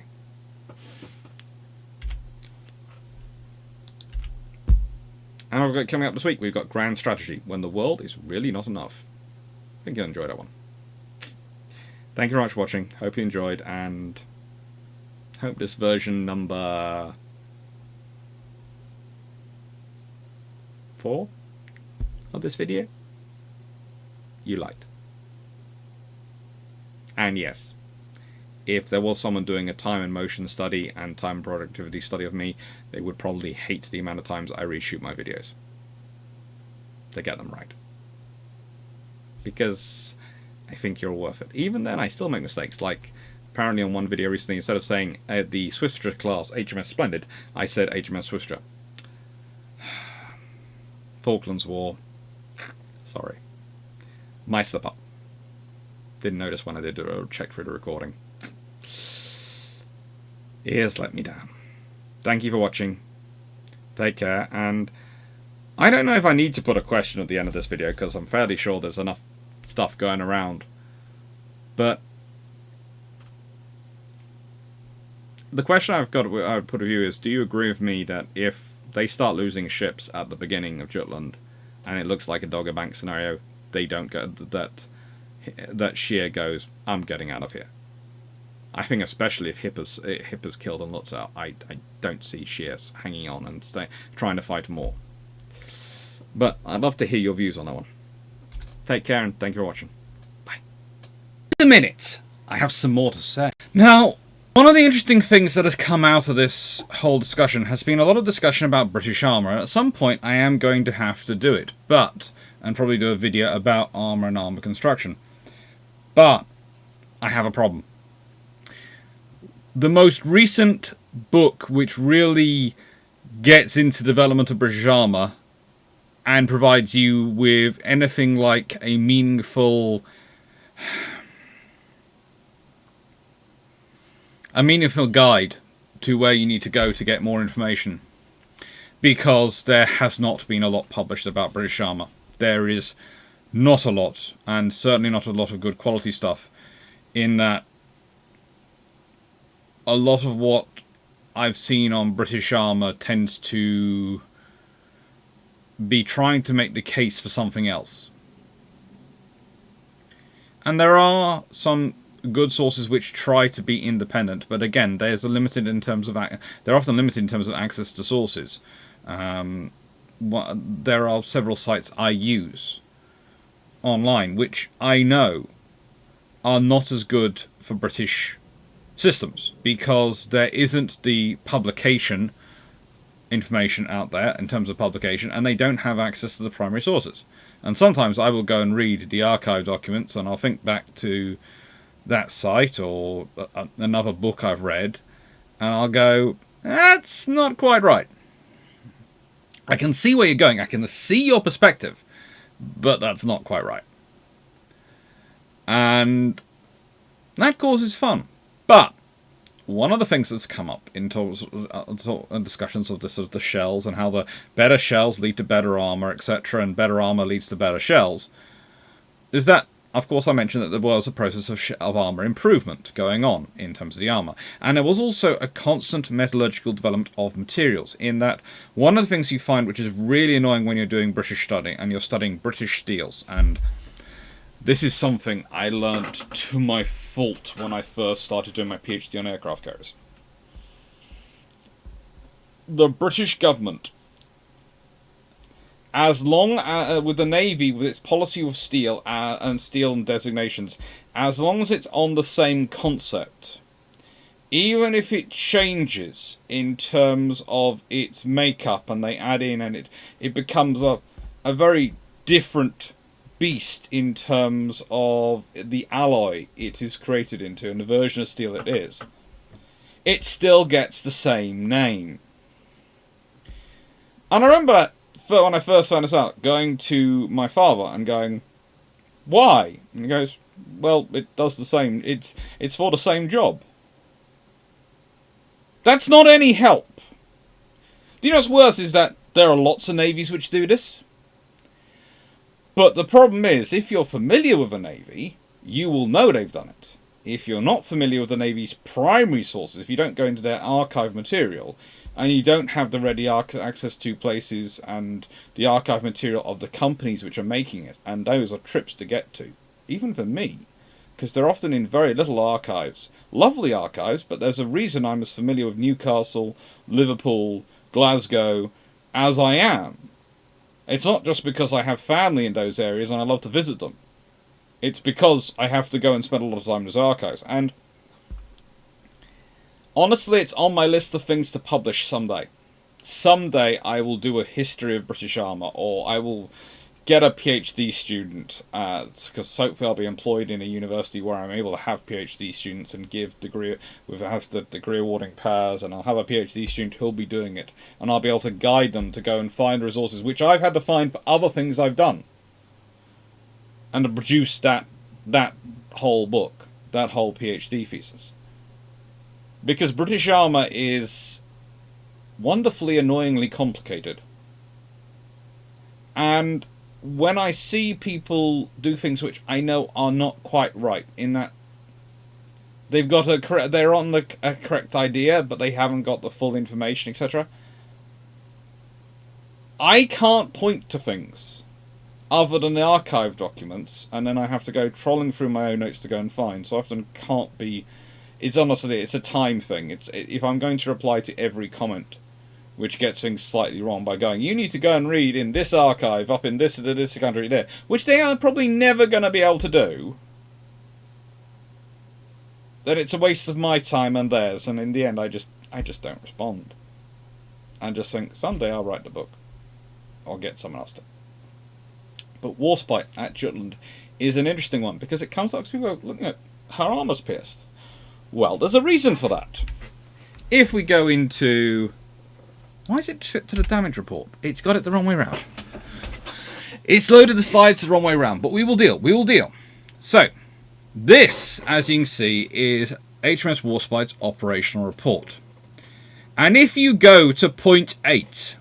And we've got coming up this week, we've got Grand Strategy, When the World is Really Not Enough. I think you'll enjoy that one. Thank you very much for watching. Hope you enjoyed, and hope this version number 4 of this video you liked. And yes, if there was someone doing a time and motion study and time productivity study of me, they would probably hate the amount of times I reshoot my videos to get them right. Because I think you're worth it. Even then, I still make mistakes. Like, apparently on one video recently, instead of saying the Swiftsure class HMS Splendid, I said HMS Swiftsure. Falklands War. Sorry. My slip up. Didn't notice when I did a check through the recording. Ears let me down. Thank you for watching. Take care, and I don't know if I need to put a question at the end of this video, because I'm fairly sure there's enough stuff going around. But the question I would put to you is, do you agree with me that if they start losing ships at the beginning of Jutland, and it looks like a Dogger Bank scenario, they don't go, that Shear goes, I'm getting out of here? I think especially if Hipper's killed and Lutz out, I don't see Shear hanging on and trying to fight more. But I'd love to hear your views on that one. Take care and thank you for watching. Bye. In a minute, I have some more to say. Now, one of the interesting things that has come out of this whole discussion has been a lot of discussion about British armour, and at some point I am going to have to do it, and probably do a video about armour and armour construction. But I have a problem. The most recent book which really gets into development of British armour and provides you with anything like a meaningful guide to where you need to go to get more information, because there has not been a lot published about British armour. There is not a lot, and certainly not a lot of good quality stuff, in that a lot of what I've seen on British armour tends to be trying to make the case for something else. And there are some good sources which try to be independent, but again, they're often limited in terms of access to sources. There are several sites I use online which I know are not as good for British systems, because there isn't the publication information out there in terms of publication, and they don't have access to the primary sources. And sometimes I will go and read the archive documents, and I'll think back to that site or another book I've read, and I'll go, that's not quite right. I can see where you're going, I can see your perspective, but that's not quite right. And that causes fun. But one of the things that's come up in discussions of the shells, and how the better shells lead to better armour, etc., and better armour leads to better shells, is that, of course, I mentioned that there was a process of armour improvement going on in terms of the armour. And there was also a constant metallurgical development of materials, in that one of the things you find which is really annoying when you're doing British study, and you're studying British steels, and this is something I learnt to my fault when I first started doing my PhD on aircraft carriers. The British government, as long as, with the Navy, with its policy of steel and designations, as long as it's on the same concept, even if it changes in terms of its makeup and they add in and it becomes a very different beast in terms of the alloy it is created into and the version of steel it is, it still gets the same name. And I remember when I first found this out, going to my father and going, why? And he goes, well, it does the same, it's for the same job. That's not any help. Do you know what's worse is that there are lots of navies which do this? But the problem is, if you're familiar with a navy, you will know they've done it. If you're not familiar with the navy's primary sources, if you don't go into their archive material, and you don't have the ready access to places and the archive material of the companies which are making it, and those are trips to get to, even for me, because they're often in very little archives. Lovely archives, but there's a reason I'm as familiar with Newcastle, Liverpool, Glasgow as I am. It's not just because I have family in those areas and I love to visit them. It's because I have to go and spend a lot of time in those archives. And honestly, it's on my list of things to publish someday. Someday I will do a history of British armour, or I will get a PhD student, because hopefully I'll be employed in a university where I'm able to have PhD students and have the degree awarding powers, and I'll have a PhD student who'll be doing it, and I'll be able to guide them to go and find resources which I've had to find for other things I've done, and to produce that whole book, that whole PhD thesis. Because British Armour is wonderfully annoyingly complicated. And when I see people do things which I know are not quite right, in that they've got they're on a correct idea, but they haven't got the full information, etc., I can't point to things other than the archive documents, and then I have to go trolling through my own notes to go and find. So often can't be. It's honestly, it's a time thing. If I'm going to reply to every comment which gets things slightly wrong by going, you need to go and read in this archive, up in this country there, which they are probably never going to be able to do, then it's a waste of my time and theirs, and in the end I just don't respond. And just think, someday I'll write the book. I'll get someone else to. But Warspite at Jutland is an interesting one, because it comes up to people looking at her armour's pierced. Well, there's a reason for that. If we go into... Why is it shipped to the damage report? It's got it the wrong way around. It's loaded the slides the wrong way around, but we will deal. We will deal. So, this, as you can see, is HMS Warspite's operational report. And if you go to point 8,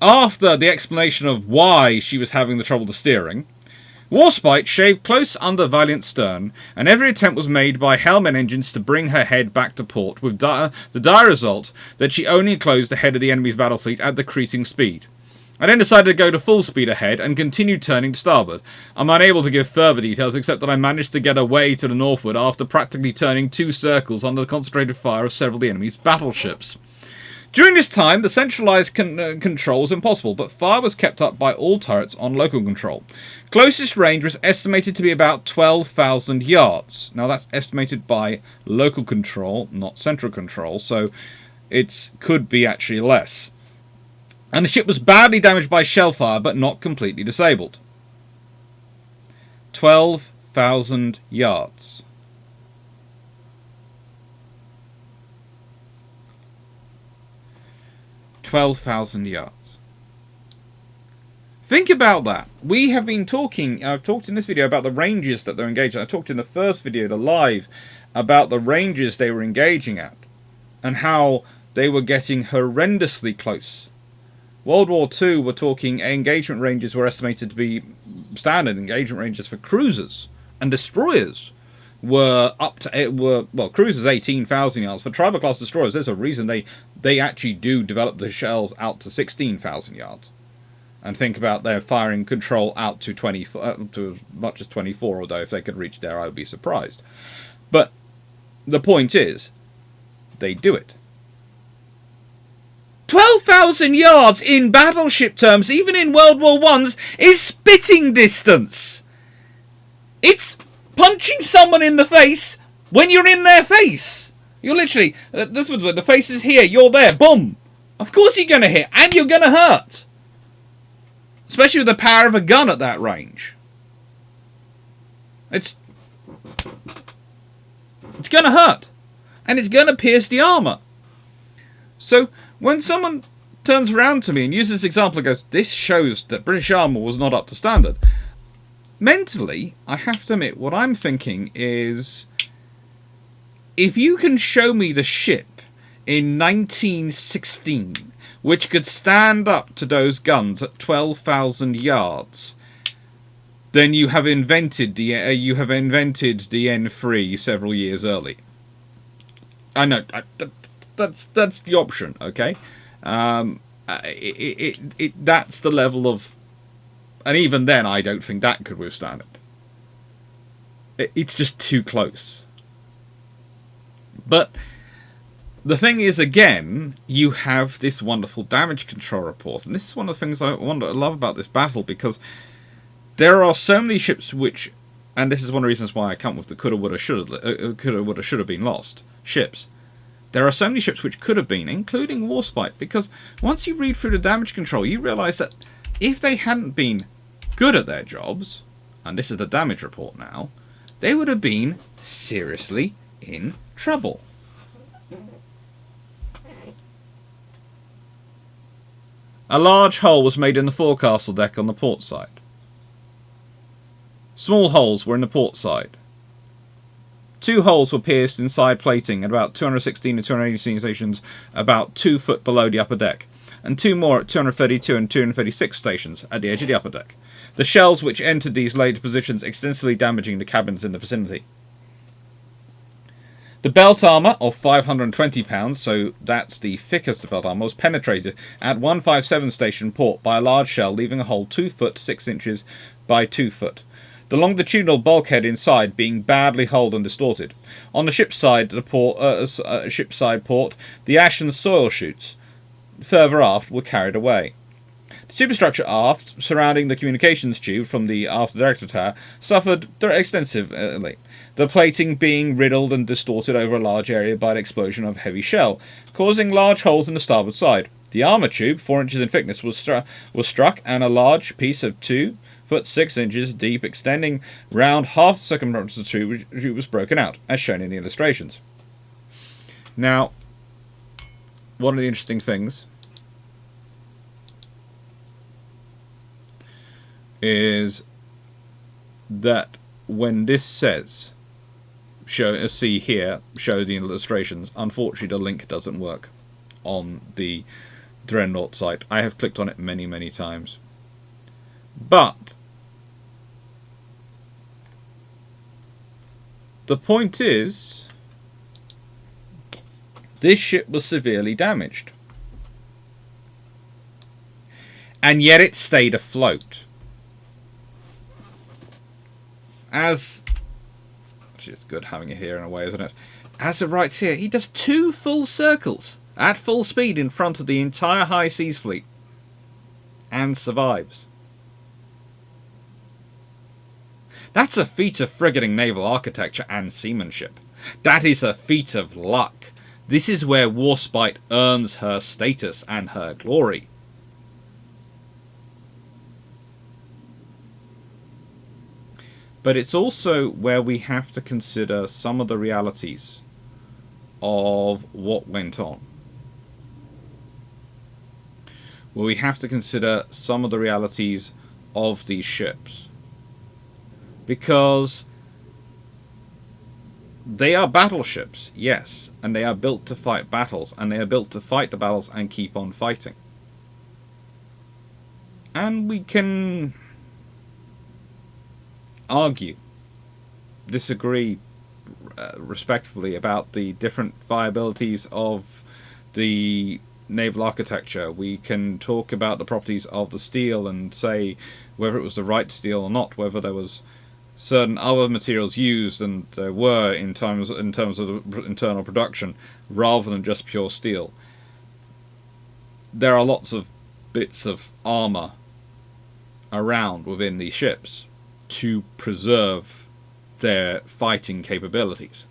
after the explanation of why she was having the trouble with steering, Warspite shaved close under Valiant's stern, and every attempt was made by Hellman engines to bring her head back to port, with the dire result that she only closed ahead of the enemy's battle fleet at decreasing speed. I then decided to go to full speed ahead and continued turning to starboard. I'm unable to give further details except that I managed to get away to the northward after practically turning 2 circles under the concentrated fire of several of the enemy's battleships. During this time, the centralised control was impossible, but fire was kept up by all turrets on local control. Closest range was estimated to be about 12,000 yards. Now that's estimated by local control, not central control, so it could be actually less. And the ship was badly damaged by shell fire, but not completely disabled. 12,000 yards. yards. Think about that. We have been talking, I've talked in this video about the ranges that they're engaged in. I talked in the first video, the live, about the ranges they were engaging at and how they were getting horrendously close. World War II, we're talking engagement ranges were estimated to be standard engagement ranges for cruisers and destroyers. Cruisers 18,000 yards. For Triber class destroyers, there's a reason they actually do develop the shells out to 16,000 yards. And think about their firing control out to to as much as 24, although if they could reach there, I would be surprised. But the point is, they do it. 12,000 yards in battleship terms, even in World War I's, is spitting distance. It's punching someone in the face when you're in their face. You're literally, this one's the face is here, you're there, boom. Of course you're going to hit, and you're going to hurt. Especially with the power of a gun at that range. It's going to hurt. And it's going to pierce the armour. So, when someone turns around to me and uses this example and goes, this shows that British Armour was not up to standard, mentally, I have to admit, what I'm thinking is, if you can show me the ship in 1916 which could stand up to those guns at 12,000 yards, then you have invented the N3 several years early. I know that's the option, okay? That's the level of. And even then, I don't think that could withstand it. It's just too close. But the thing is, again, you have this wonderful damage control report. And this is one of the things I love about this battle, because there are so many ships which, and this is one of the reasons why I come with the coulda, woulda, should have been lost ships. There are so many ships which could have been, including Warspite, because once you read through the damage control, you realise that if they hadn't been good at their jobs, and this is the damage report now, they would have been seriously in trouble. A large hole was made in the forecastle deck on the port side. Small holes were in the port side. 2 holes were pierced inside plating at about 216 and 218 stations, about 2 foot below the upper deck, and 2 more at 232 and 236 stations at the edge of the upper deck. The shells which entered these laid positions extensively damaging the cabins in the vicinity. The belt armour of 520 pounds, so that's the thickest belt armour, was penetrated at 157 station port by a large shell, leaving a hole 2 foot 6 inches by 2 foot. The longitudinal bulkhead inside being badly hulled and distorted. On the ship's side, port, the ash and soil chutes further aft were carried away. The superstructure aft, surrounding the communications tube from the after director tower, suffered extensively, the plating being riddled and distorted over a large area by an explosion of heavy shell, causing large holes in the starboard side. The armour tube, 4 inches in thickness, was struck, and a large piece of 2 foot 6 inches deep, extending round half the circumference of the tube, was broken out, as shown in the illustrations. Now, one of the interesting things is that when this says, see here, show the illustrations, unfortunately the link doesn't work on the Dreadnought site. I have clicked on it many, many times. But the point is, this ship was severely damaged. And yet it stayed afloat. It's good having it here in a way, isn't it? As it writes here, he does 2 full circles at full speed in front of the entire high seas fleet and survives. That's a feat of frigating naval architecture and seamanship. That is a feat of luck. This is where Warspite earns her status and her glory. But it's also where we have to consider some of the realities of what went on. Where we have to consider some of the realities of these ships. Because they are battleships, yes, and they are built to fight battles, and they are built to fight the battles and keep on fighting. And we can argue, disagree respectfully about the different viabilities of the naval architecture. We can talk about the properties of the steel and say whether it was the right steel or not, whether there was certain other materials used, and there were in terms of the internal production, rather than just pure steel. There are lots of bits of armour around within these ships to preserve their fighting capabilities.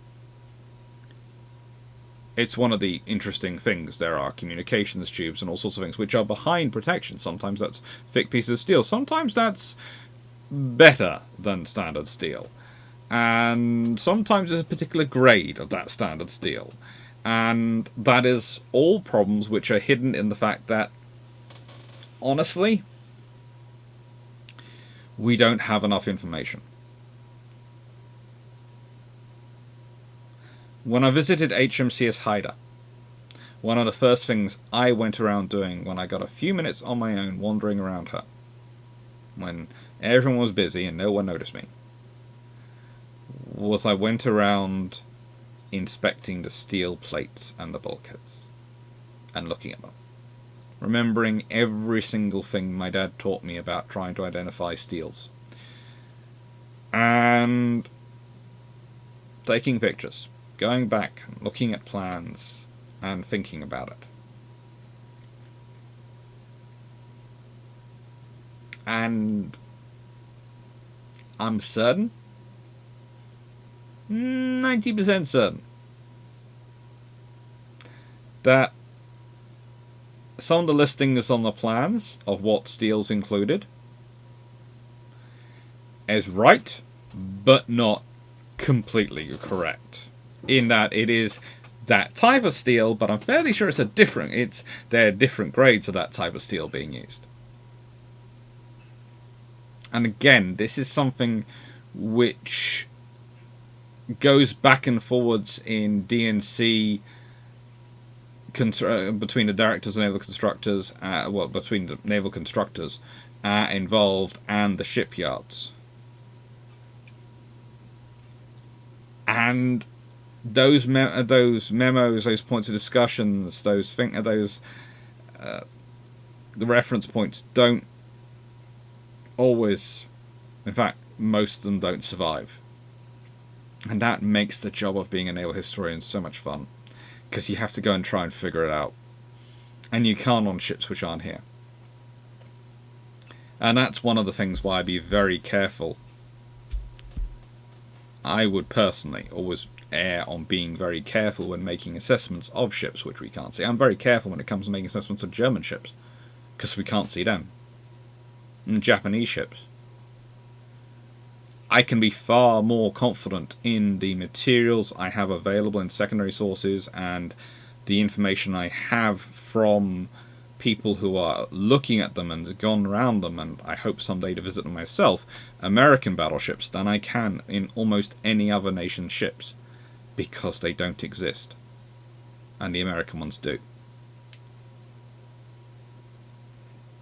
It's one of the interesting things. There are communications tubes and all sorts of things which are behind protection. Sometimes that's thick pieces of steel. Sometimes that's better than standard steel. And sometimes there's a particular grade of that standard steel. And that is all problems which are hidden in the fact that, honestly, we don't have enough information. When I visited HMCS Haida, one of the first things I went around doing when I got a few minutes on my own wandering around her, when everyone was busy and no one noticed me, was I went around inspecting the steel plates and the bulkheads and looking at them, remembering every single thing my dad taught me about trying to identify steels, and taking pictures, going back, looking at plans and thinking about it. And I'm certain, 90% certain, that some of the listings on the plans of what steel's included is right, but not completely correct. In that it is that type of steel, but I'm fairly sure there are different grades of that type of steel being used. And again, this is something which goes back and forwards in DNC between the directors and naval constructors, between the naval constructors involved and the shipyards. And those memos, those points of discussions, the reference points don't always, in fact, most of them don't survive. And that makes the job of being a naval historian so much fun, because you have to go and try and figure it out. And you can't on ships which aren't here. And that's one of the things why I'd be very careful. I would personally always err on being very careful when making assessments of ships which we can't see. I'm very careful when it comes to making assessments of German ships, because we can't see them. And Japanese ships. I can be far more confident in the materials I have available in secondary sources and the information I have from people who are looking at them and have gone around them, and I hope someday to visit them myself, American battleships, than I can in almost any other nation's ships, because they don't exist, and the American ones do.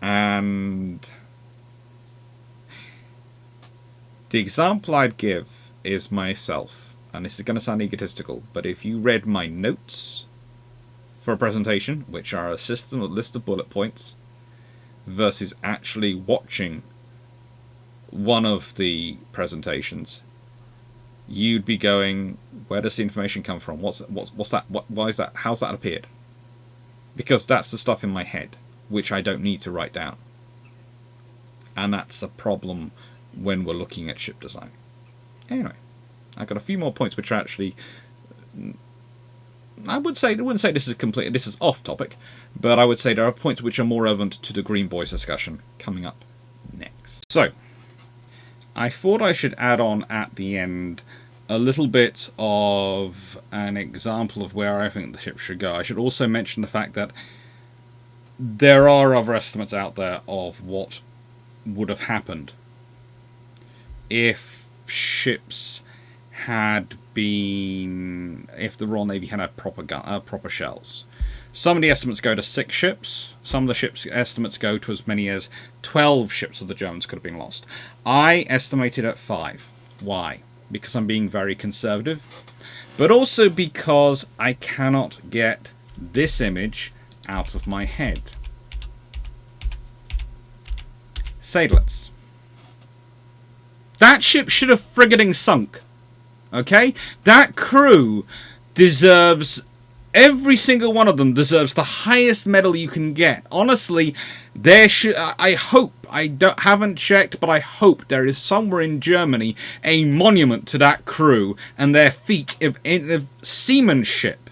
And the example I'd give is myself, and this is going to sound egotistical, but if you read my notes for a presentation, which are a list of bullet points, versus actually watching one of the presentations, you'd be going, where does the information come from? What's that? Why is that? How's that appeared? Because that's the stuff in my head, which I don't need to write down. And that's a problem when we're looking at ship design. Anyway, I've got a few more points which are actually, I wouldn't say this is off topic, but I would say there are points which are more relevant to the Green Boys discussion coming up next. So, I thought I should add on at the end a little bit of an example of where I think the ship should go. I should also mention the fact that there are other estimates out there of what would have happened if ships had been, if the Royal Navy had proper shells. Some of the estimates go to 6 ships. Some of the ships estimates go to as many as 12 ships of the Germans could have been lost. I estimated at 5. Why? Because I'm being very conservative, but also because I cannot get this image out of my head. Sadelets. That ship should have frigating sunk. Okay? That crew deserves, every single one of them deserves the highest medal you can get. Honestly, there should, I hope, haven't checked, but I hope there is somewhere in Germany a monument to that crew and their feat of seamanship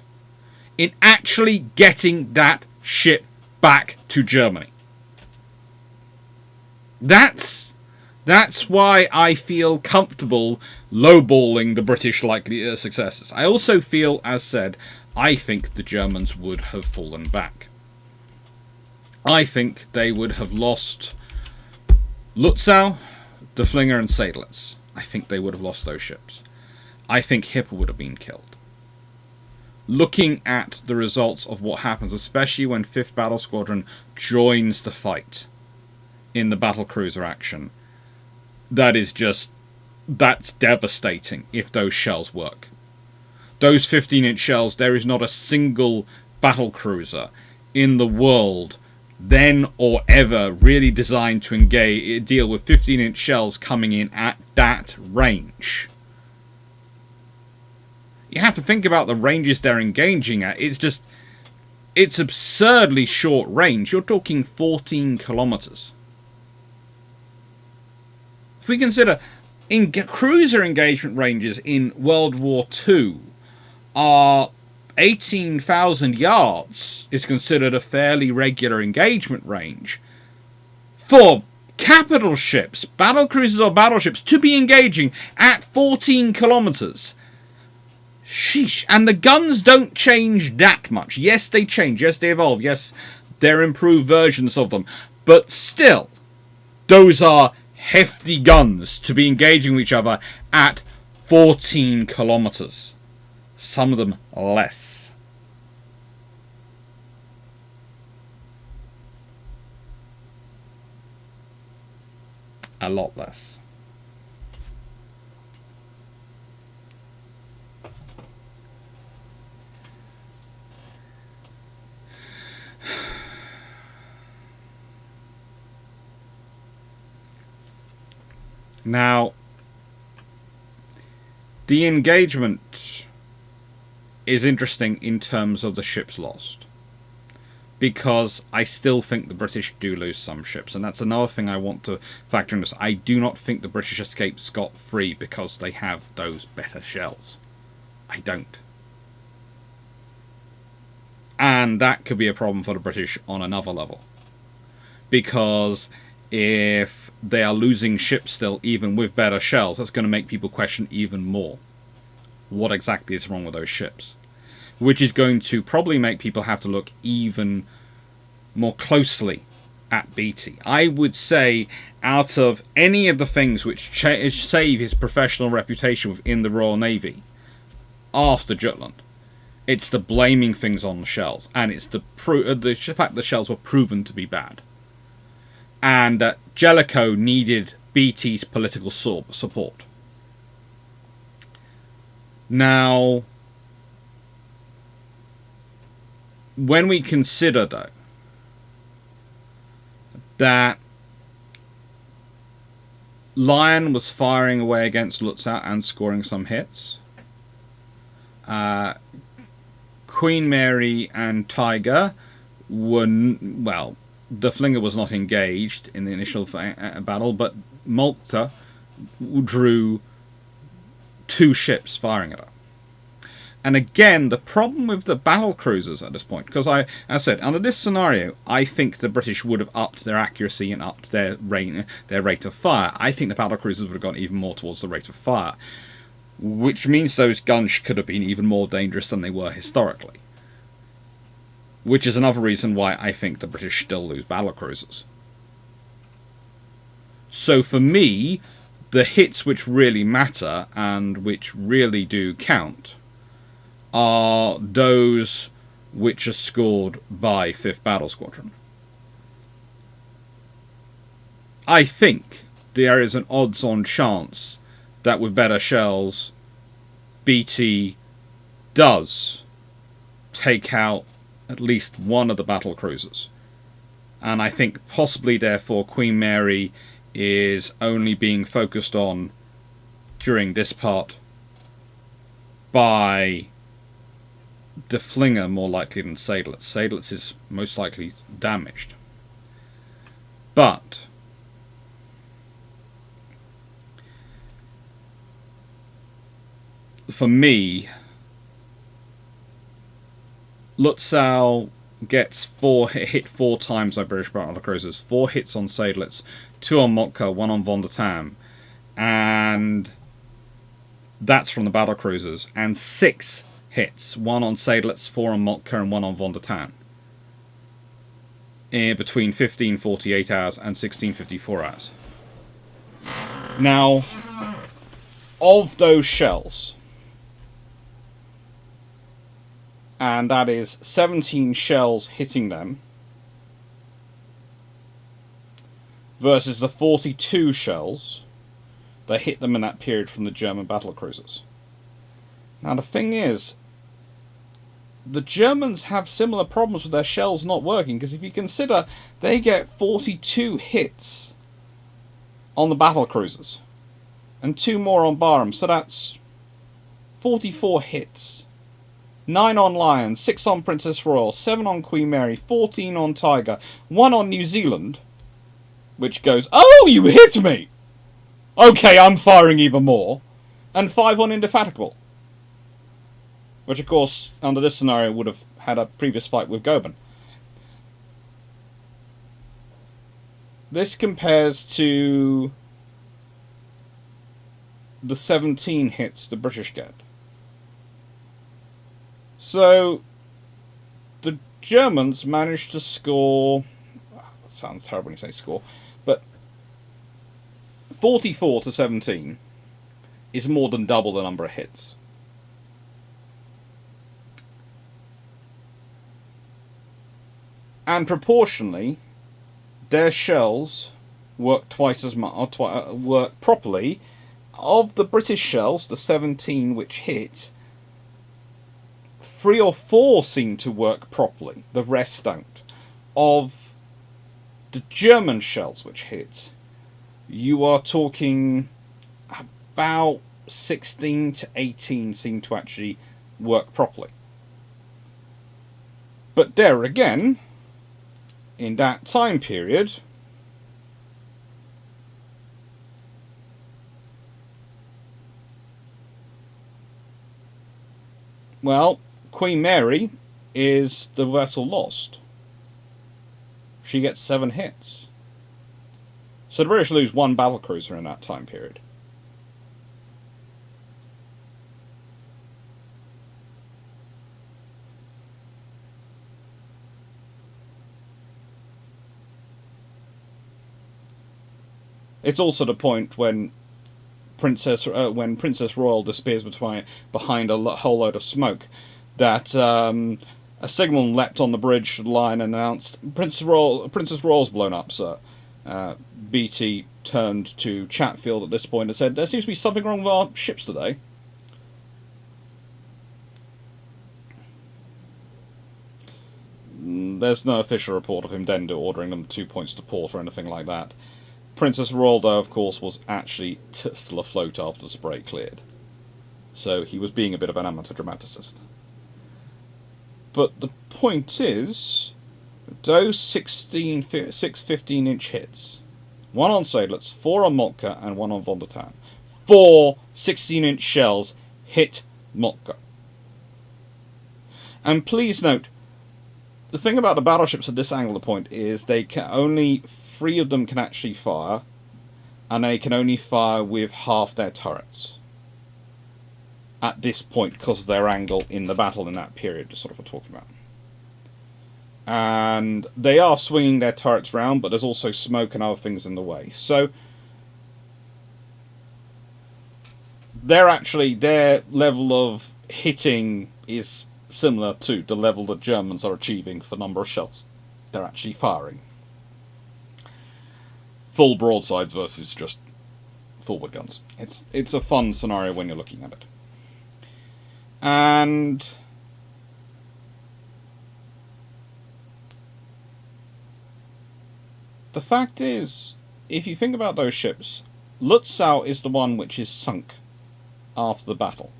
in actually getting that ship back to Germany. That's why I feel comfortable lowballing the British likely successes. I also feel, as said, I think the Germans would have fallen back. I think they would have lost Lutzow, the Flinger, and Sadelets. I think they would have lost those ships. I think Hipper would have been killed. Looking at the results of what happens, especially when 5th Battle Squadron joins the fight in the battlecruiser action, that's devastating if those shells work. Those 15-inch shells, there is not a single battlecruiser in the world then or ever really designed to deal with 15-inch shells coming in at that range. You have to think about the ranges they're engaging at. It's absurdly short range. You're talking 14 kilometers. If we consider cruiser engagement ranges in World War II are 18,000 yards is considered a fairly regular engagement range for capital ships, battle cruisers or battleships, to be engaging at 14 kilometers. Sheesh. And the guns don't change that much. Yes, they change. Yes, they evolve. Yes, they're improved versions of them. But still, those are hefty guns to be engaging with each other at 14 kilometers. Some of them less. A lot less. Now, the engagement is interesting in terms of the ships lost, because I still think the British do lose some ships, and that's another thing I want to factor in this. I do not think the British escape scot-free because they have those better shells. I don't. And that could be a problem for the British on another level, because if they are losing ships still, even with better shells, that's going to make people question even more what exactly is wrong with those ships. Which is going to probably make people have to look even more closely at Beatty. I would say, out of any of the things which save his professional reputation within the Royal Navy, after Jutland, it's the blaming things on the shells, and it's the fact the shells were proven to be bad. And that Jellicoe needed Beatty's political support. Now, when we consider, though, that Lion was firing away against Lutzow and scoring some hits, Queen Mary and Tiger were, well, the Flinger was not engaged in the initial battle, but Malta drew 2 ships firing at her. And again, the problem with the battle cruisers at this point, because as I said, under this scenario, I think the British would have upped their accuracy and upped their rate of fire. I think the battle cruisers would have gone even more towards the rate of fire, which means those guns could have been even more dangerous than they were historically. Which is another reason why I think the British still lose battle cruisers. So for me, the hits which really matter and which really do count are those which are scored by 5th Battle Squadron. I think there is an odds-on chance that with better shells, BT does take out at least one of the battle cruisers. And I think possibly, therefore, Queen Mary is only being focused on during this part by the Flinger more likely than Seydlitz. Seydlitz is most likely damaged. But for me, Lutzow gets hit 4 times by British battle cruisers. 4 hits on Seydlitz, 2 on Motka, 1 on Von der Tam. And that's from the battle cruisers. And 6 hits, 1 on Seydlitz, 4 on Motka, and 1 on Von der Tam. Between 15:48 hours and 16:54 hours. Now, of those shells, and that is 17 shells hitting them versus the 42 shells that hit them in that period from the German battle cruisers. Now the thing is, the Germans have similar problems with their shells not working, because if you consider they get 42 hits on the battle cruisers and 2 more on Barham, so that's 44 hits. 9 on Lion, 6 on Princess Royal, 7 on Queen Mary, 14 on Tiger, 1 on New Zealand, which goes, oh, you hit me! Okay, I'm firing even more. And 5 on Indefatigable, which of course, under this scenario, would have had a previous fight with Goeben. This compares to the 17 hits the British get. So, the Germans managed to score... That sounds terrible when you say score, but 44 to 17 is more than double the number of hits. And proportionally, their shells work twice as much, work properly. Of the British shells, the 17 which hit, 3 or 4 seem to work properly, the rest don't. Of the German shells which hit, you are talking about 16 to 18 seem to actually work properly. But there again, in that time period, well, Queen Mary is the vessel lost. She gets 7 hits. So the British lose 1 battlecruiser in that time period. It's also the point when Princess Royal disappears behind a whole load of smoke that a signal leapt on the bridge line and announced, Princess Royal's blown up, sir. BT turned to Chatfield at this point and said, there seems to be something wrong with our ships today. There's no official report of him then ordering them 2 points to port or anything like that. Princess Royal, though, of course, was actually still afloat after the spray cleared. So he was being a bit of an amateur dramaticist. But the point is, those 6 15-inch hits, 1 on Seydlitz, 4 on Moltke, and 1 on Von der Tann. 4 16-inch shells hit Moltke. And please note, the thing about the battleships at this angle of the point is they can only... 3 of them can actually fire, and they can only fire with half their turrets at this point because of their angle in the battle in that period, sort of what we're talking about. And they are swinging their turrets round, but there's also smoke and other things in the way. So their level of hitting is similar to the level that Germans are achieving for the number of shells they're actually firing. Full broadsides versus just forward guns. It's a fun scenario when you're looking at it. And the fact is, if you think about those ships, Lutzow is the one which is sunk after the battle.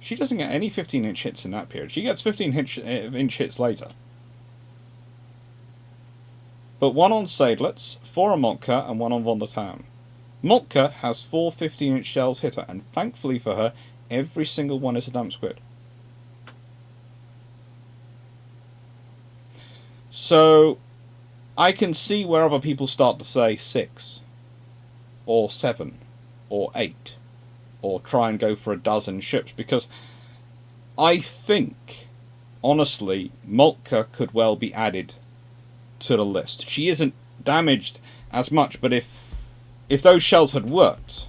She doesn't get any 15-inch hits in that period. She gets 15-inch hits later. But 1 on Seydlitz, 4 on Moltke, and 1 on Von der Tann. Moltke has 4 15-inch shells hit her, and thankfully for her, every single one is a damn squid. So, I can see where other people start to say 6, or 7, or 8, or try and go for a dozen ships, because I think, honestly, Moltke could well be added to the list. She isn't damaged as much, but if those shells had worked,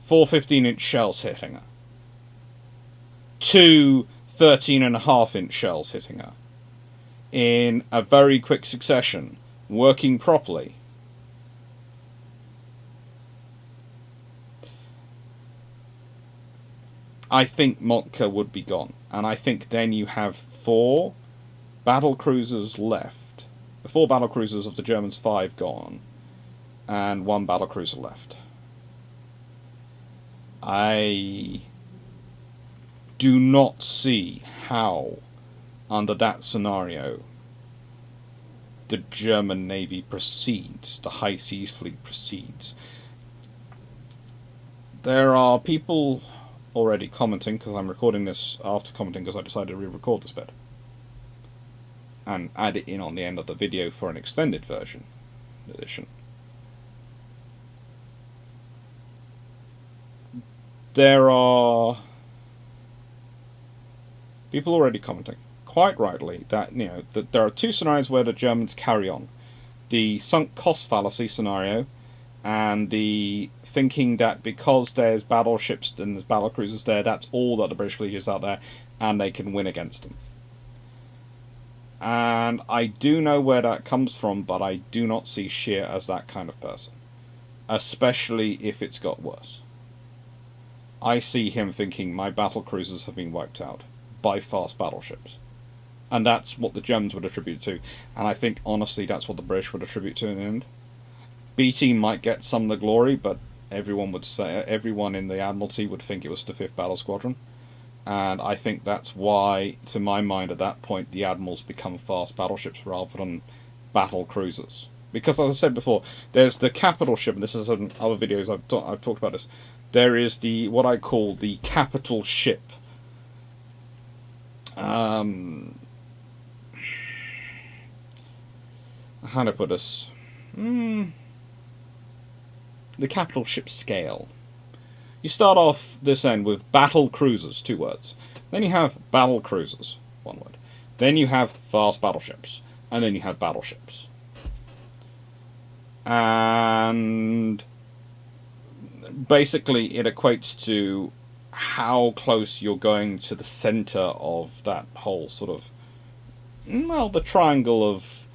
4 15-inch shells hitting her, 2 13.5-inch shells hitting her, in a very quick succession, working properly, I think Moltke would be gone. And I think then you have 4 battle cruisers left. The 4 battle cruisers of the Germans, 5 gone, and 1 battle cruiser left. I do not see how, under that scenario, the German Navy proceeds, the High Seas Fleet proceeds. There are people already commenting, because I'm recording this after commenting because I decided to re-record this bit and add it in on the end of the video for an extended edition. There are people already commenting, quite rightly, that that there are two scenarios where the Germans carry on: the sunk cost fallacy scenario, and the thinking that because there's battleships and there's battlecruisers there, that's all that the British fleet is out there, and they can win against them. And I do know where that comes from, but I do not see Scheer as that kind of person, especially if it's got worse. I see him thinking my battlecruisers have been wiped out by fast battleships. And that's what the Germans would attribute to. And I think, honestly, that's what the British would attribute to in the end. BT might get some of the glory, but everyone in the Admiralty would think it was the 5th Battle Squadron. And I think that's why, to my mind, at that point, the Admirals become fast battleships rather than battle cruisers. Because, as I said before, there's the capital ship, and this is in other videos I've talked about this. There is what I call the capital ship. How to put this? The capital ship scale. You start off this end with battle cruisers, 2 words. Then you have battle cruisers, 1 word. Then you have fast battleships. And then you have battleships. And basically it equates to how close you're going to the center of that whole sort of, well, the triangle of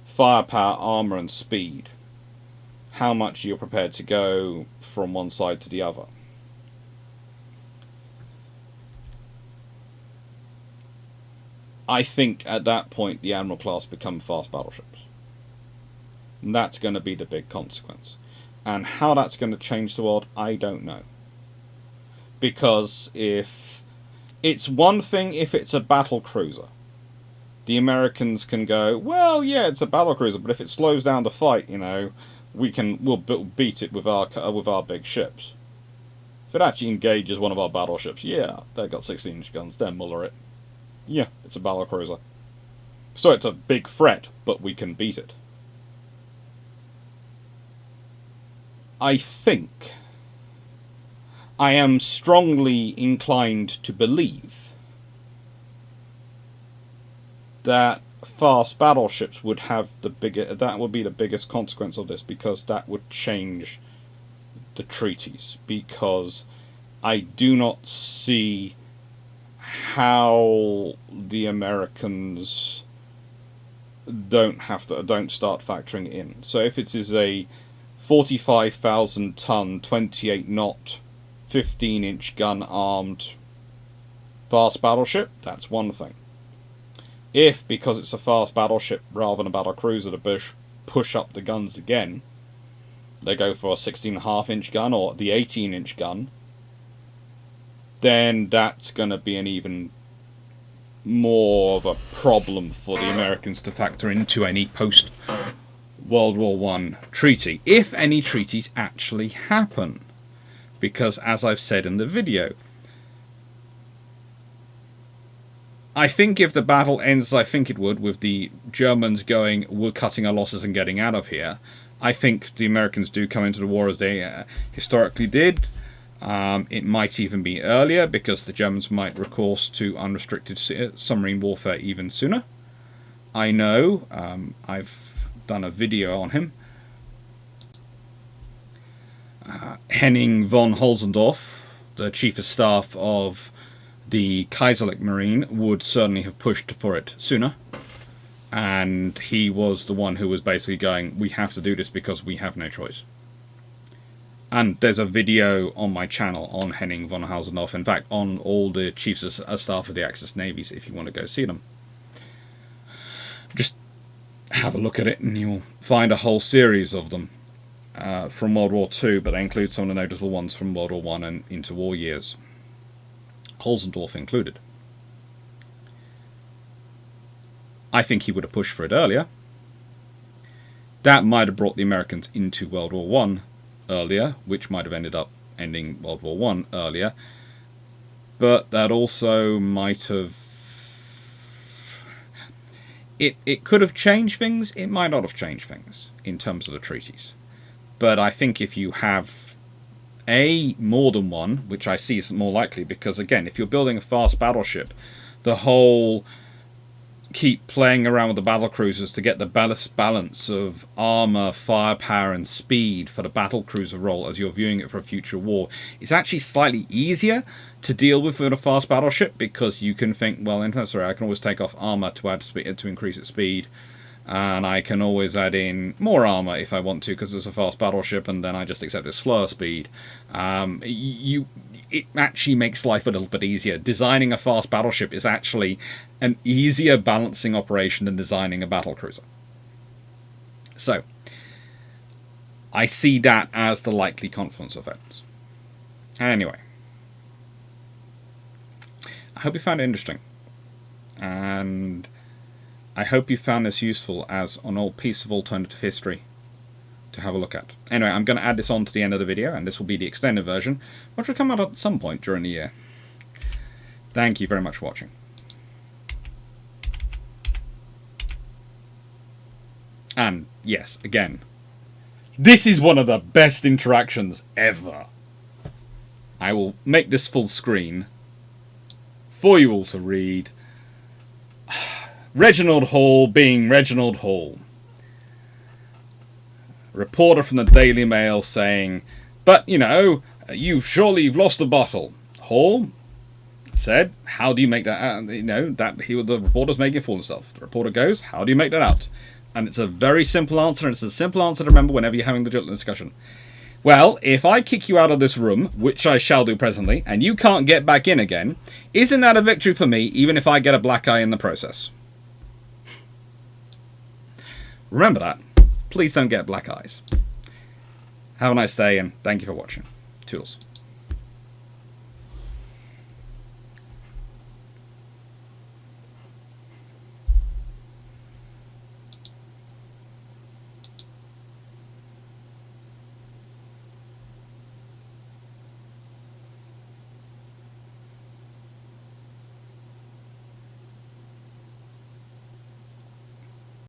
firepower, armor, and speed. How much you're prepared to go from one side to the other. I think at that point the Admiral class become fast battleships. And that's going to be the big consequence. And how that's going to change the world, I don't know. Because if it's one thing if it's a battle cruiser, the Americans can go, well, yeah, it's a battle cruiser, but if it slows down the fight, we'll beat it with our big ships. If it actually engages one of our battleships, yeah, they've got 16-inch guns, they'll muller it. Yeah, it's a battle cruiser. So it's a big threat, but we can beat it. I think I am strongly inclined to believe that fast battleships would have that would be the biggest consequence of this, because that would change the treaties, because I do not see how the Americans don't start factoring it in. So if it is a 45,000 ton, 28 knot, 15-inch gun armed fast battleship, that's one thing. If, because it's a fast battleship rather than a battle cruiser, the British push up the guns again, they go for a 16.5-inch gun or the 18-inch gun, then that's going to be an even more of a problem for the Americans to factor into any post-World War I treaty, if any treaties actually happen. Because, as I've said in the video, I think if the battle ends as I think it would, with the Germans going, we're cutting our losses and getting out of here, I think the Americans do come into the war as they historically did. It might even be earlier, because the Germans might recourse to unrestricted submarine warfare even sooner. I know, I've done a video on him. Henning von Holzendorf, the Chief of Staff of the Kaiserlich Marine, would certainly have pushed for it sooner. And he was the one who was basically going, we have to do this because we have no choice. And there's a video on my channel on Henning von Holzendorf, in fact on all the Chiefs of Staff of the Axis Navies, if you want to go see them. Just have a look at it and you'll find a whole series of them from World War II, but they include some of the notable ones from World War I and interwar years. Holzendorf included. I think he would have pushed for it earlier. That might have brought the Americans into World War I earlier, which might have ended up ending World War One earlier, but that also might have... It could have changed things, it might not have changed things in terms of the treaties. But I think if you have more than one, which I see is more likely, because again, if you're building a fast battleship, the whole keep playing around with the battle cruisers to get the balance of armor, firepower, and speed for the battle cruiser role as you're viewing it for a future war is actually slightly easier to deal with a fast battleship, because you can think, well, sorry, I can always take off armor to add speed, to increase its speed, and I can always add in more armor if I want to, because it's a fast battleship, and then I just accept its slower speed. It actually makes life a little bit easier. Designing a fast battleship is actually an easier balancing operation than designing a battle cruiser. So, I see that as the likely confluence of events. Anyway, I hope you found it interesting, and I hope you found this useful as an old piece of alternative history to have a look at. Anyway, I'm going to add this on to the end of the video, and this will be the extended version, which will come out at some point during the year. Thank you very much for watching. And, yes, again, this is one of the best interactions ever. I will make this full screen for you all to read. Reginald Hall being Reginald Hall. Reporter from the Daily Mail saying, but, you know, you've lost the bottle. Hall said, how do you make that out? You know, the reporter's making a fool of himself. The reporter goes, how do you make that out? And it's a very simple answer, and it's a simple answer to remember whenever you're having the Jutland discussion. Well, if I kick you out of this room, which I shall do presently, and you can't get back in again, isn't that a victory for me, even if I get a black eye in the process? Remember that. Please don't get black eyes. Have a nice day, and thank you for watching. Toodles.